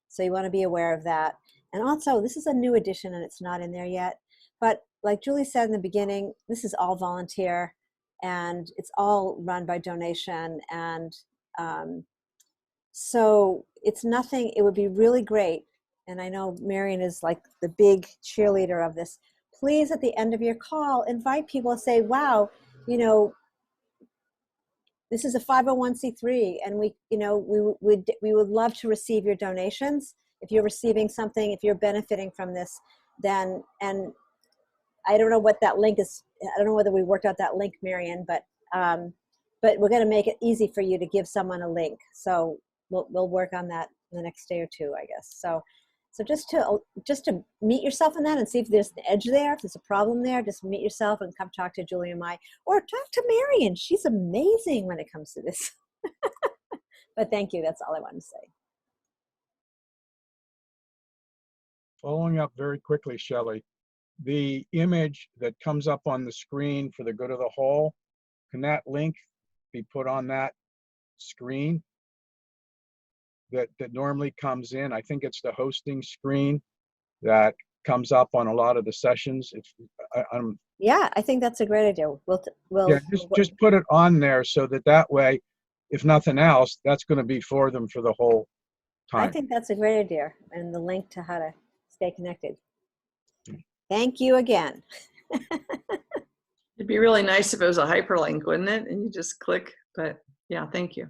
So you want to be aware of that. And also, this is a new edition and it's not in there yet. But like Julie said in the beginning, this is all volunteer and it's all run by donation. And so it's nothing, it would be really great. And I know Marion is like the big cheerleader of this. Please, at the end of your call, invite people to say, wow, this is a 501c3 and we would love to receive your donations. If you're receiving something, if you're benefiting from this, then, and I don't know what that link is. I don't know whether we worked out that link, Marion, but we're going to make it easy for you to give someone a link. So we'll work on that in the next day or two, I guess. So just to meet yourself in that and see if there's an edge there, if there's a problem there, just meet yourself and come talk to Julie and I, or talk to Marion. She's amazing when it comes to this. But thank you. That's all I wanted to say. Following up very quickly, Shelley, the image that comes up on the screen for the Good of the Whole, can that link be put on that screen that normally comes in? I think it's the hosting screen that comes up on a lot of the sessions. Yeah, I think that's a great idea. Yeah, just put it on there so that way, if nothing else, that's going to be for them for the whole time. I think that's a great idea, and the link to how to stay connected. Thank you again. It'd be really nice if it was a hyperlink, wouldn't it? And you just click, but yeah, thank you.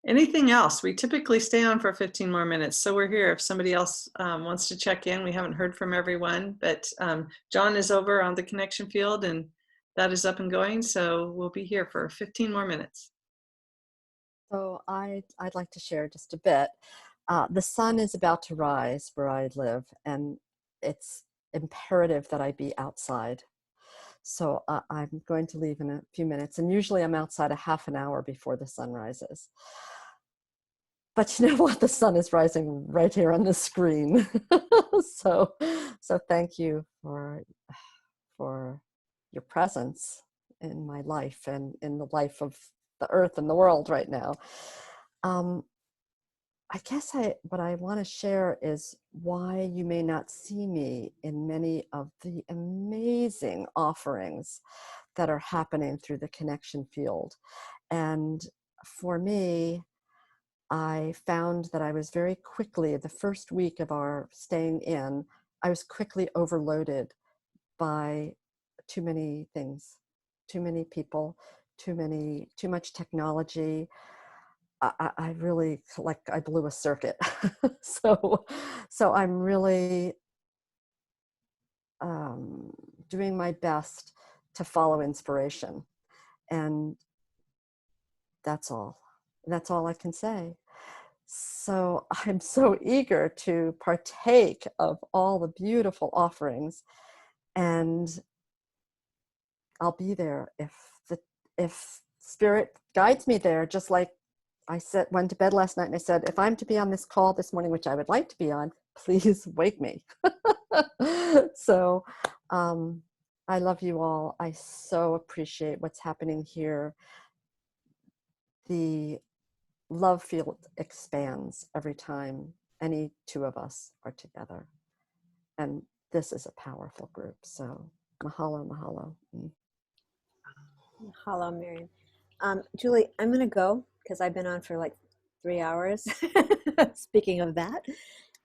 Anything else? We typically stay on for 15 more minutes, so we're here. If somebody else wants to check in, we haven't heard from everyone, but John is over on the connection field and that is up and going, so we'll be here for 15 more minutes. So I'd like to share just a bit. The sun is about to rise where I live, and it's imperative that I be outside. So I'm going to leave in a few minutes, and usually I'm outside a half an hour before the sun rises. But you know what? The sun is rising right here on the screen. So thank you for your presence in my life and in the life of the earth and the world right now. I guess what I want to share is why you may not see me in many of the amazing offerings that are happening through the connection field. And for me, I found that I was very quickly, the first week of our staying in, I was quickly overloaded by too many things, too many people, too much technology. I really, like, I blew a circuit. So I'm really doing my best to follow inspiration. And that's all. That's all I can say. So I'm so eager to partake of all the beautiful offerings, and I'll be there if Spirit guides me there, just like I went to bed last night and I said, if I'm to be on this call this morning, which I would like to be on, please wake me. So I love you all. I so appreciate what's happening here. The love field expands every time any two of us are together. And this is a powerful group. So mahalo, mahalo. Hello, Marion. Julie, I'm going to go because I've been on for like 3 hours. Speaking of that.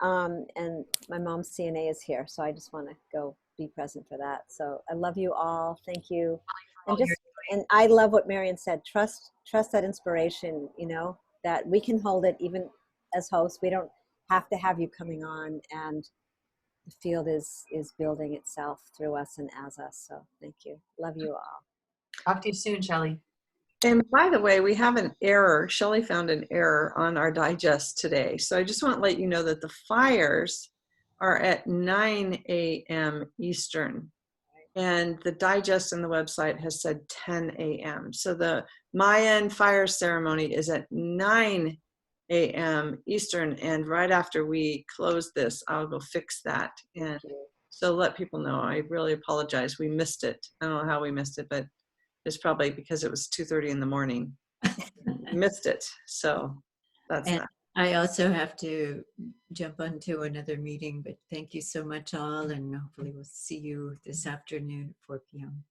And my mom's CNA is here, so I just want to go be present for that. So I love you all. Thank you. And I love what Marion said. Trust that inspiration, that we can hold it even as hosts. We don't have to have you coming on, and the field is building itself through us and as us. So thank you. Love you all. Talk to you soon, Shelley. And by the way, we have an error. Shelley found an error on our digest today. So I just want to let you know that the fires are at 9 a.m. Eastern. And the digest on the website has said 10 a.m. So the Mayan fire ceremony is at 9 a.m. Eastern. And right after we close this, I'll go fix that. And so let people know. I really apologize. We missed it. I don't know how we missed it, but it's probably because it was 2:30 in the morning. Missed it. So that's And that. I also have to jump onto another meeting, but thank you so much all, and hopefully we'll see you this afternoon at 4 p.m.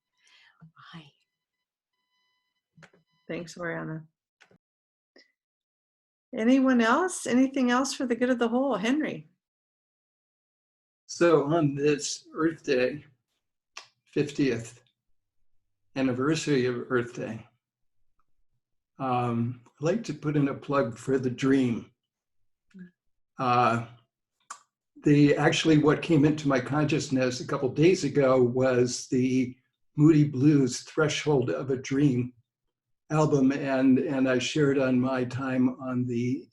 Bye. Thanks, Oriana. Anyone else? Anything else for the good of the whole? Henry. So on this Earth Day, 50th anniversary of Earth Day, I'd like to put in a plug for the dream. Actually what came into my consciousness a couple days ago was the Moody Blues Threshold of a Dream album, and I shared on my time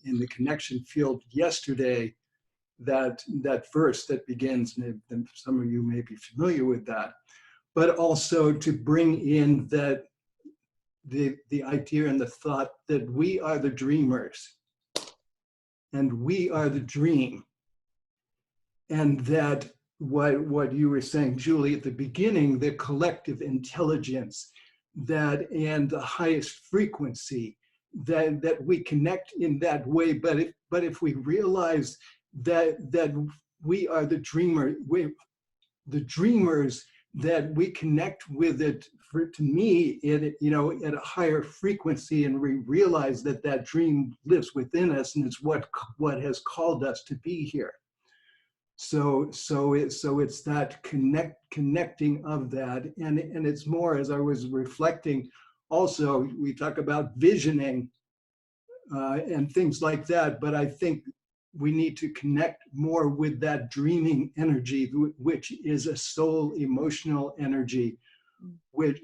in the connection field yesterday that verse that begins, and some of you may be familiar with that, but also to bring in that the idea and the thought that we are the dreamers and we are the dream. And that what you were saying, Julie, at the beginning, the collective intelligence that and the highest frequency that we connect in that way. But if we realize that we are the the dreamers, that we connect with it, to me, at a higher frequency, and we realize that dream lives within us, and it's what has called us to be here. So it's that connecting of that, and it's more, as I was reflecting. Also, we talk about visioning and things like that, but I think we need to connect more with that dreaming energy, which is a soul emotional energy, which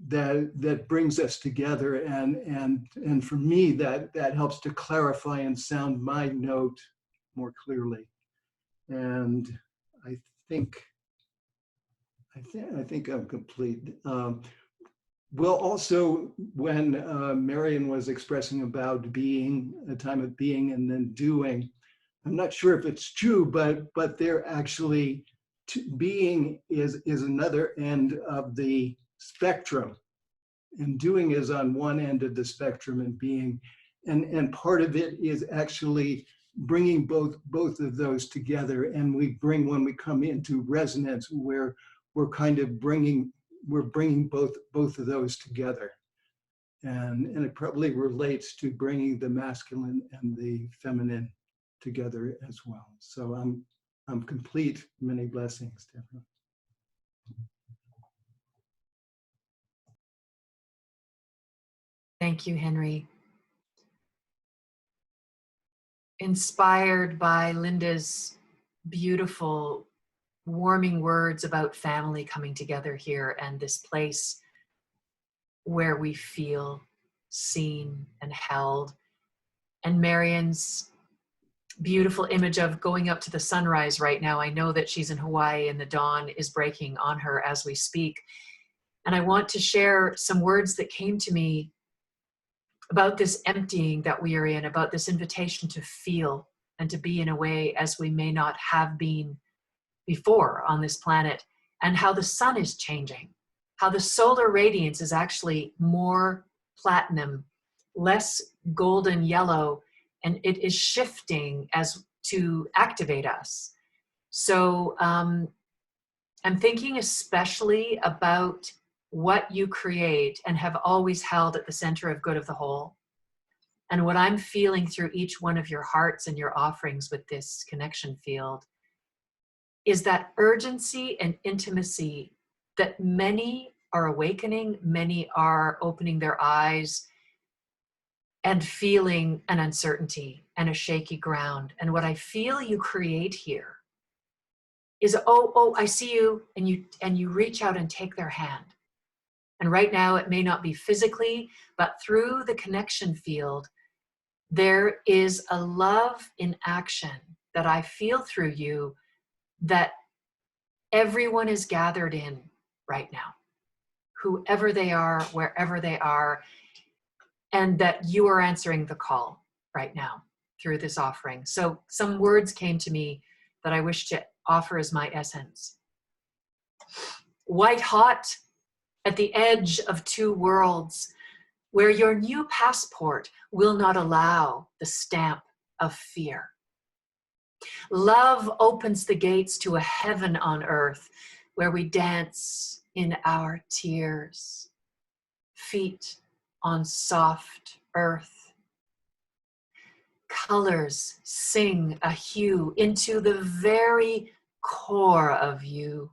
that brings us together, and for me that helps to clarify and sound my note more clearly. And I think I'm complete. Well, also, when Marion was expressing about being, a time of being and then doing, I'm not sure if it's true, but they're actually, being is another end of the spectrum, and doing is on one end of the spectrum, and being, and part of it is actually bringing both of those together. And when we come into resonance, where we're kind of bringing both of those together, and it probably relates to bringing the masculine and the feminine together as well. So I'm complete. Many blessings to everyone. Thank you, Henry. Inspired by Linda's beautiful, warming words about family coming together here, and this place where we feel seen and held, and Marion's beautiful image of going up to the sunrise right now. I know that she's in Hawaii and the dawn is breaking on her as we speak. And I want to share some words that came to me about this emptying that we are in, about this invitation to feel and to be in a way as we may not have been before on this planet, and how the sun is changing, how the solar radiance is actually more platinum, less golden yellow, and it is shifting as to activate us. So I'm thinking especially about what you create and have always held at the center of good of the whole. And what I'm feeling through each one of your hearts and your offerings with this connection field is that urgency and intimacy that many are awakening, many are opening their eyes and feeling an uncertainty and a shaky ground. And what I feel you create here is, oh, I see you, and you reach out and take their hand. And right now it may not be physically, but through the connection field, there is a love in action that I feel through you that everyone is gathered in right now, whoever they are, wherever they are, and that you are answering the call right now through this offering. So some words came to me that I wish to offer as my essence. White hot at the edge of two worlds, where your new passport will not allow the stamp of fear. Love opens the gates to a heaven on earth where we dance in our tears, feet on soft earth. Colors sing a hue into the very core of you.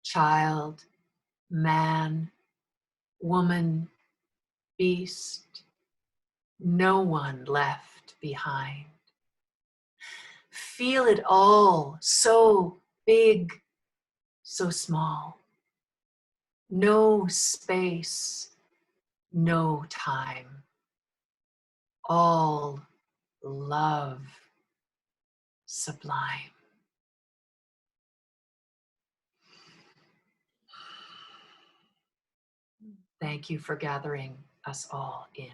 Child, man, woman, beast, no one left behind. Feel it all, so big, so small. No space, no time. All love sublime. Thank you for gathering us all in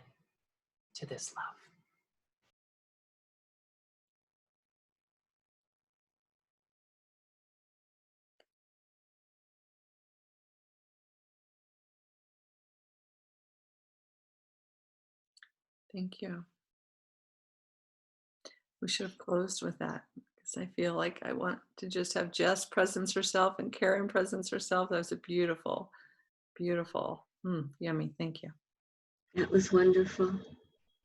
to this love. Thank you. We should have closed with that because I feel like I want to just have Jess presence herself and Karen presence herself. That was a beautiful, beautiful, yummy. Thank you. That was wonderful.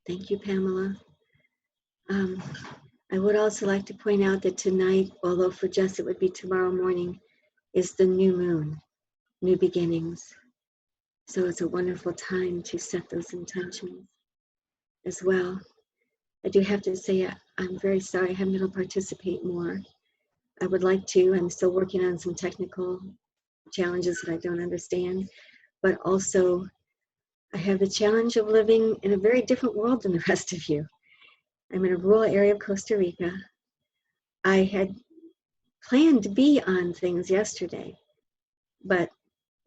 Thank you, Pamela. I would also like to point out that tonight, although for Jess it would be tomorrow morning, is the new moon, new beginnings. So it's a wonderful time to set those intentions as well. I do have to say, I'm very sorry I haven't been able to participate more. I would like to. I'm still working on some technical challenges that I don't understand, but also I have the challenge of living in a very different world than the rest of you. I'm in a rural area of Costa Rica. I had planned to be on things yesterday, but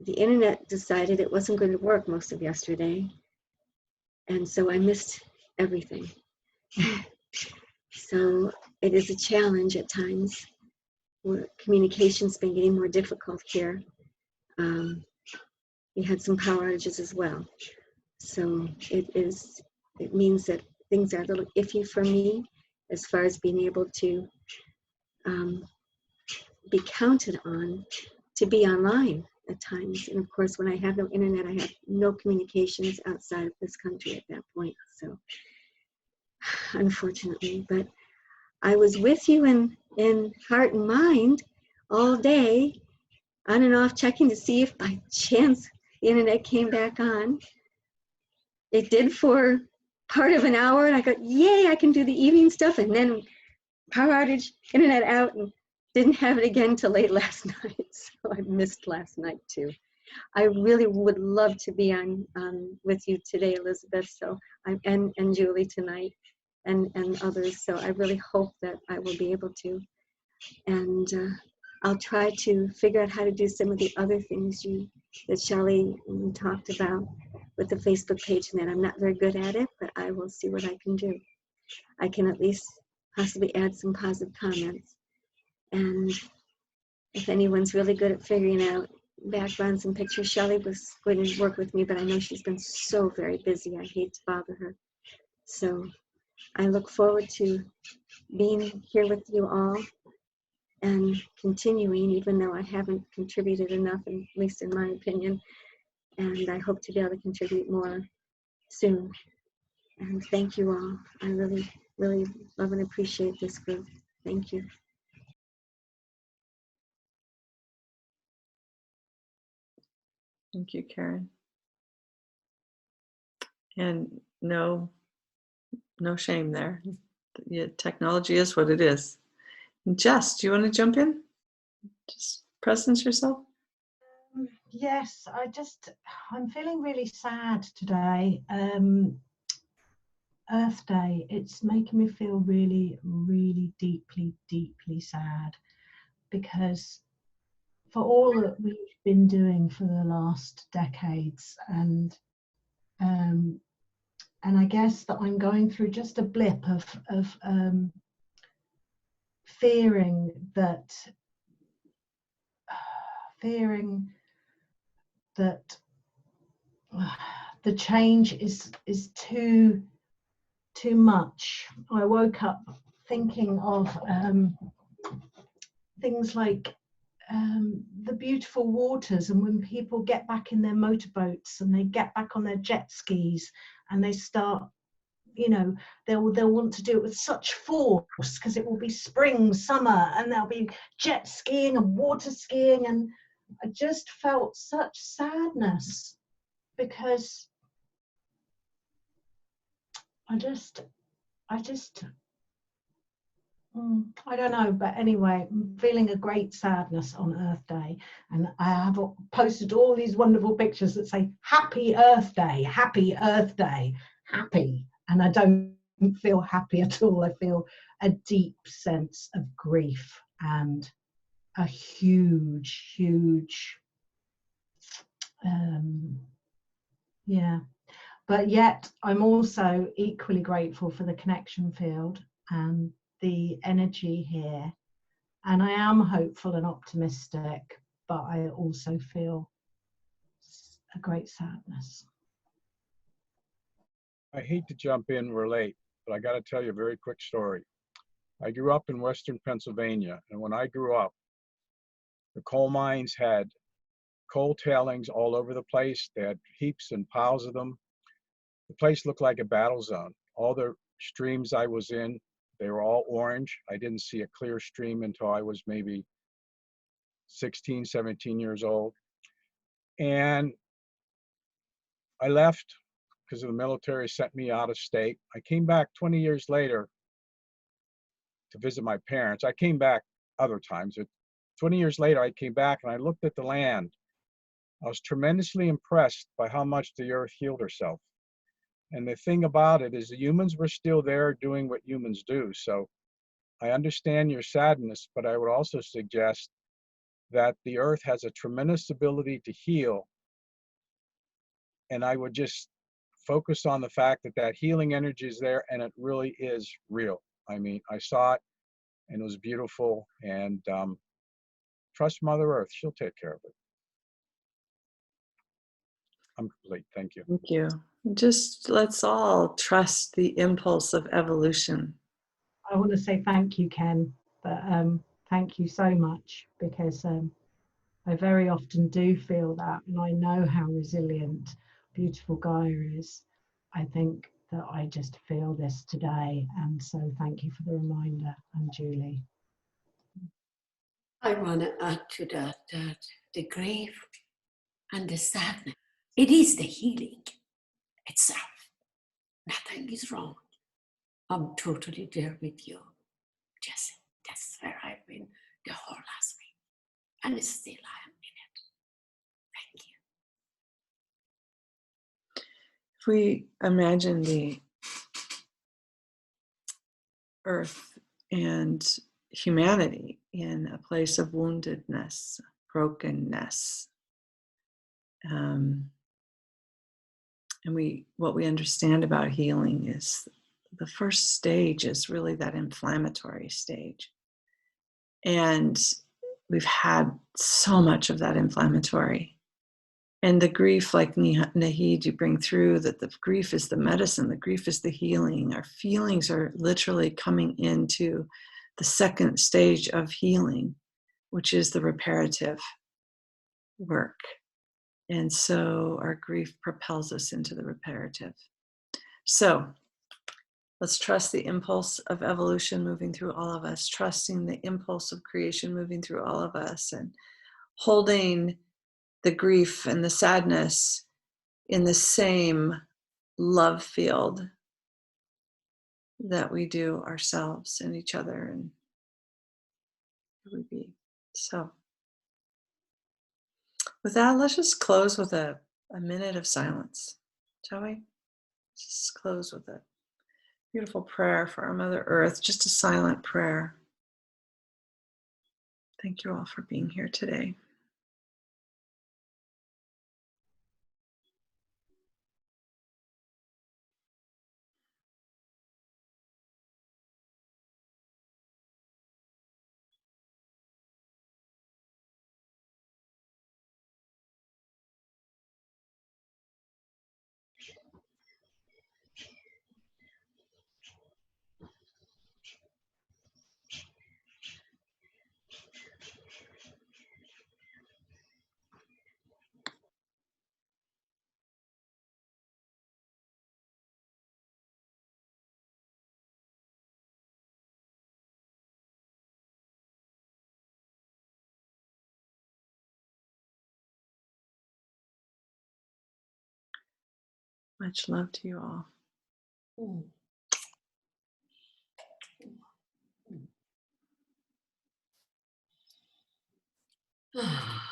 the internet decided it wasn't going to work most of yesterday, and so I missed everything. So it is a challenge at times. Where communication's been getting more difficult here. We had some power outages as well. So it means that things are a little iffy for me as far as being able to be counted on to be online at times. And of course, when I have no internet, I have no communications outside of this country at that point. So unfortunately, but I was with you in heart and mind all day, on and off, checking to see if by chance the internet came back on. It did for part of an hour, and I got, yay, I can do the evening stuff, and then power outage, internet out, and didn't have it again till late last night, so I missed last night too. I really would love to be on with you today, Elizabeth, so and Julie tonight, and others, so I really hope that I will be able to. And I'll try to figure out how to do some of the other things that Shelley talked about with the Facebook page, and that I'm not very good at it, but I will see what I can do. I can at least possibly add some positive comments. And if anyone's really good at figuring out backgrounds and pictures, Shelley was going to work with me, but I know she's been so very busy. I hate to bother her. So I look forward to being here with you all and continuing, even though I haven't contributed enough, at least in my opinion. And I hope to be able to contribute more soon. And thank you all. I really, really love and appreciate this group. Thank you. Thank you, Karen. And no shame there. Yeah, technology is what it is. Jess, do you want to jump in? Just presence yourself. Yes, I'm feeling really sad today. Earth Day, it's making me feel really, really deeply, deeply sad, because for all that we've been doing for the last decades, and I guess that I'm going through just a blip of fearing that the change is too much. I woke up thinking of things like the beautiful waters, and when people get back in their motorboats and they get back on their jet skis and they start, they'll want to do it with such force because it will be spring, summer, and there'll be jet skiing and water skiing, and I just felt such sadness because I don't know, but anyway, I'm feeling a great sadness on Earth Day, and I have posted all these wonderful pictures that say Happy Earth Day, Happy Earth Day, happy, and I don't feel happy at all. I feel a deep sense of grief and a huge but yet I'm also equally grateful for the connection field and the energy here, and I am hopeful and optimistic, but I also feel a great sadness. I hate to jump in, we're late, but I got to tell you a very quick story. I grew up in Western Pennsylvania, and when I grew up, the coal mines had coal tailings all over the place. They had heaps and piles of them. The place looked like a battle zone. All the streams I was in, they were all orange. I didn't see a clear stream until I was maybe 16, 17 years old. And I left because the military sent me out of state. I came back 20 years later to visit my parents. I came back other times, but 20 years later, I came back and I looked at the land. I was tremendously impressed by how much the earth healed herself. And the thing about it is the humans were still there doing what humans do. So I understand your sadness, but I would also suggest that the earth has a tremendous ability to heal. And I would just focus on the fact that that healing energy is there, and it really is real. I mean, I saw it and it was beautiful, and trust Mother Earth, she'll take care of it. I'm complete, thank you. Thank you. Just let's all trust the impulse of evolution. I want to say thank you, Ken, but thank you so much, because I very often do feel that, and I know how resilient beautiful Gaia is. I think that I just feel this today, and so thank you for the reminder. And Julie. I want to add to that the grief and the sadness, it is the healing itself. Nothing is wrong. I'm totally there with you, Jesse. That's where I've been the whole last week, and still I am in it. Thank you. If we imagine the earth and humanity in a place of woundedness, brokenness, and what we understand about healing is the first stage is really that inflammatory stage. And we've had so much of that inflammatory. And the grief, like Nahid, you bring through, that the grief is the medicine, the grief is the healing. Our feelings are literally coming into the second stage of healing, which is the reparative work. And so our grief propels us into the reparative. So let's trust the impulse of evolution moving through all of us, trusting the impulse of creation moving through all of us, and holding the grief and the sadness in the same love field that we do ourselves and each other and who we be. So with that, let's just close with a minute of silence, shall we? Just close with a beautiful prayer for our Mother Earth, just a silent prayer. Thank you all for being here today. Much love to you all. Ah.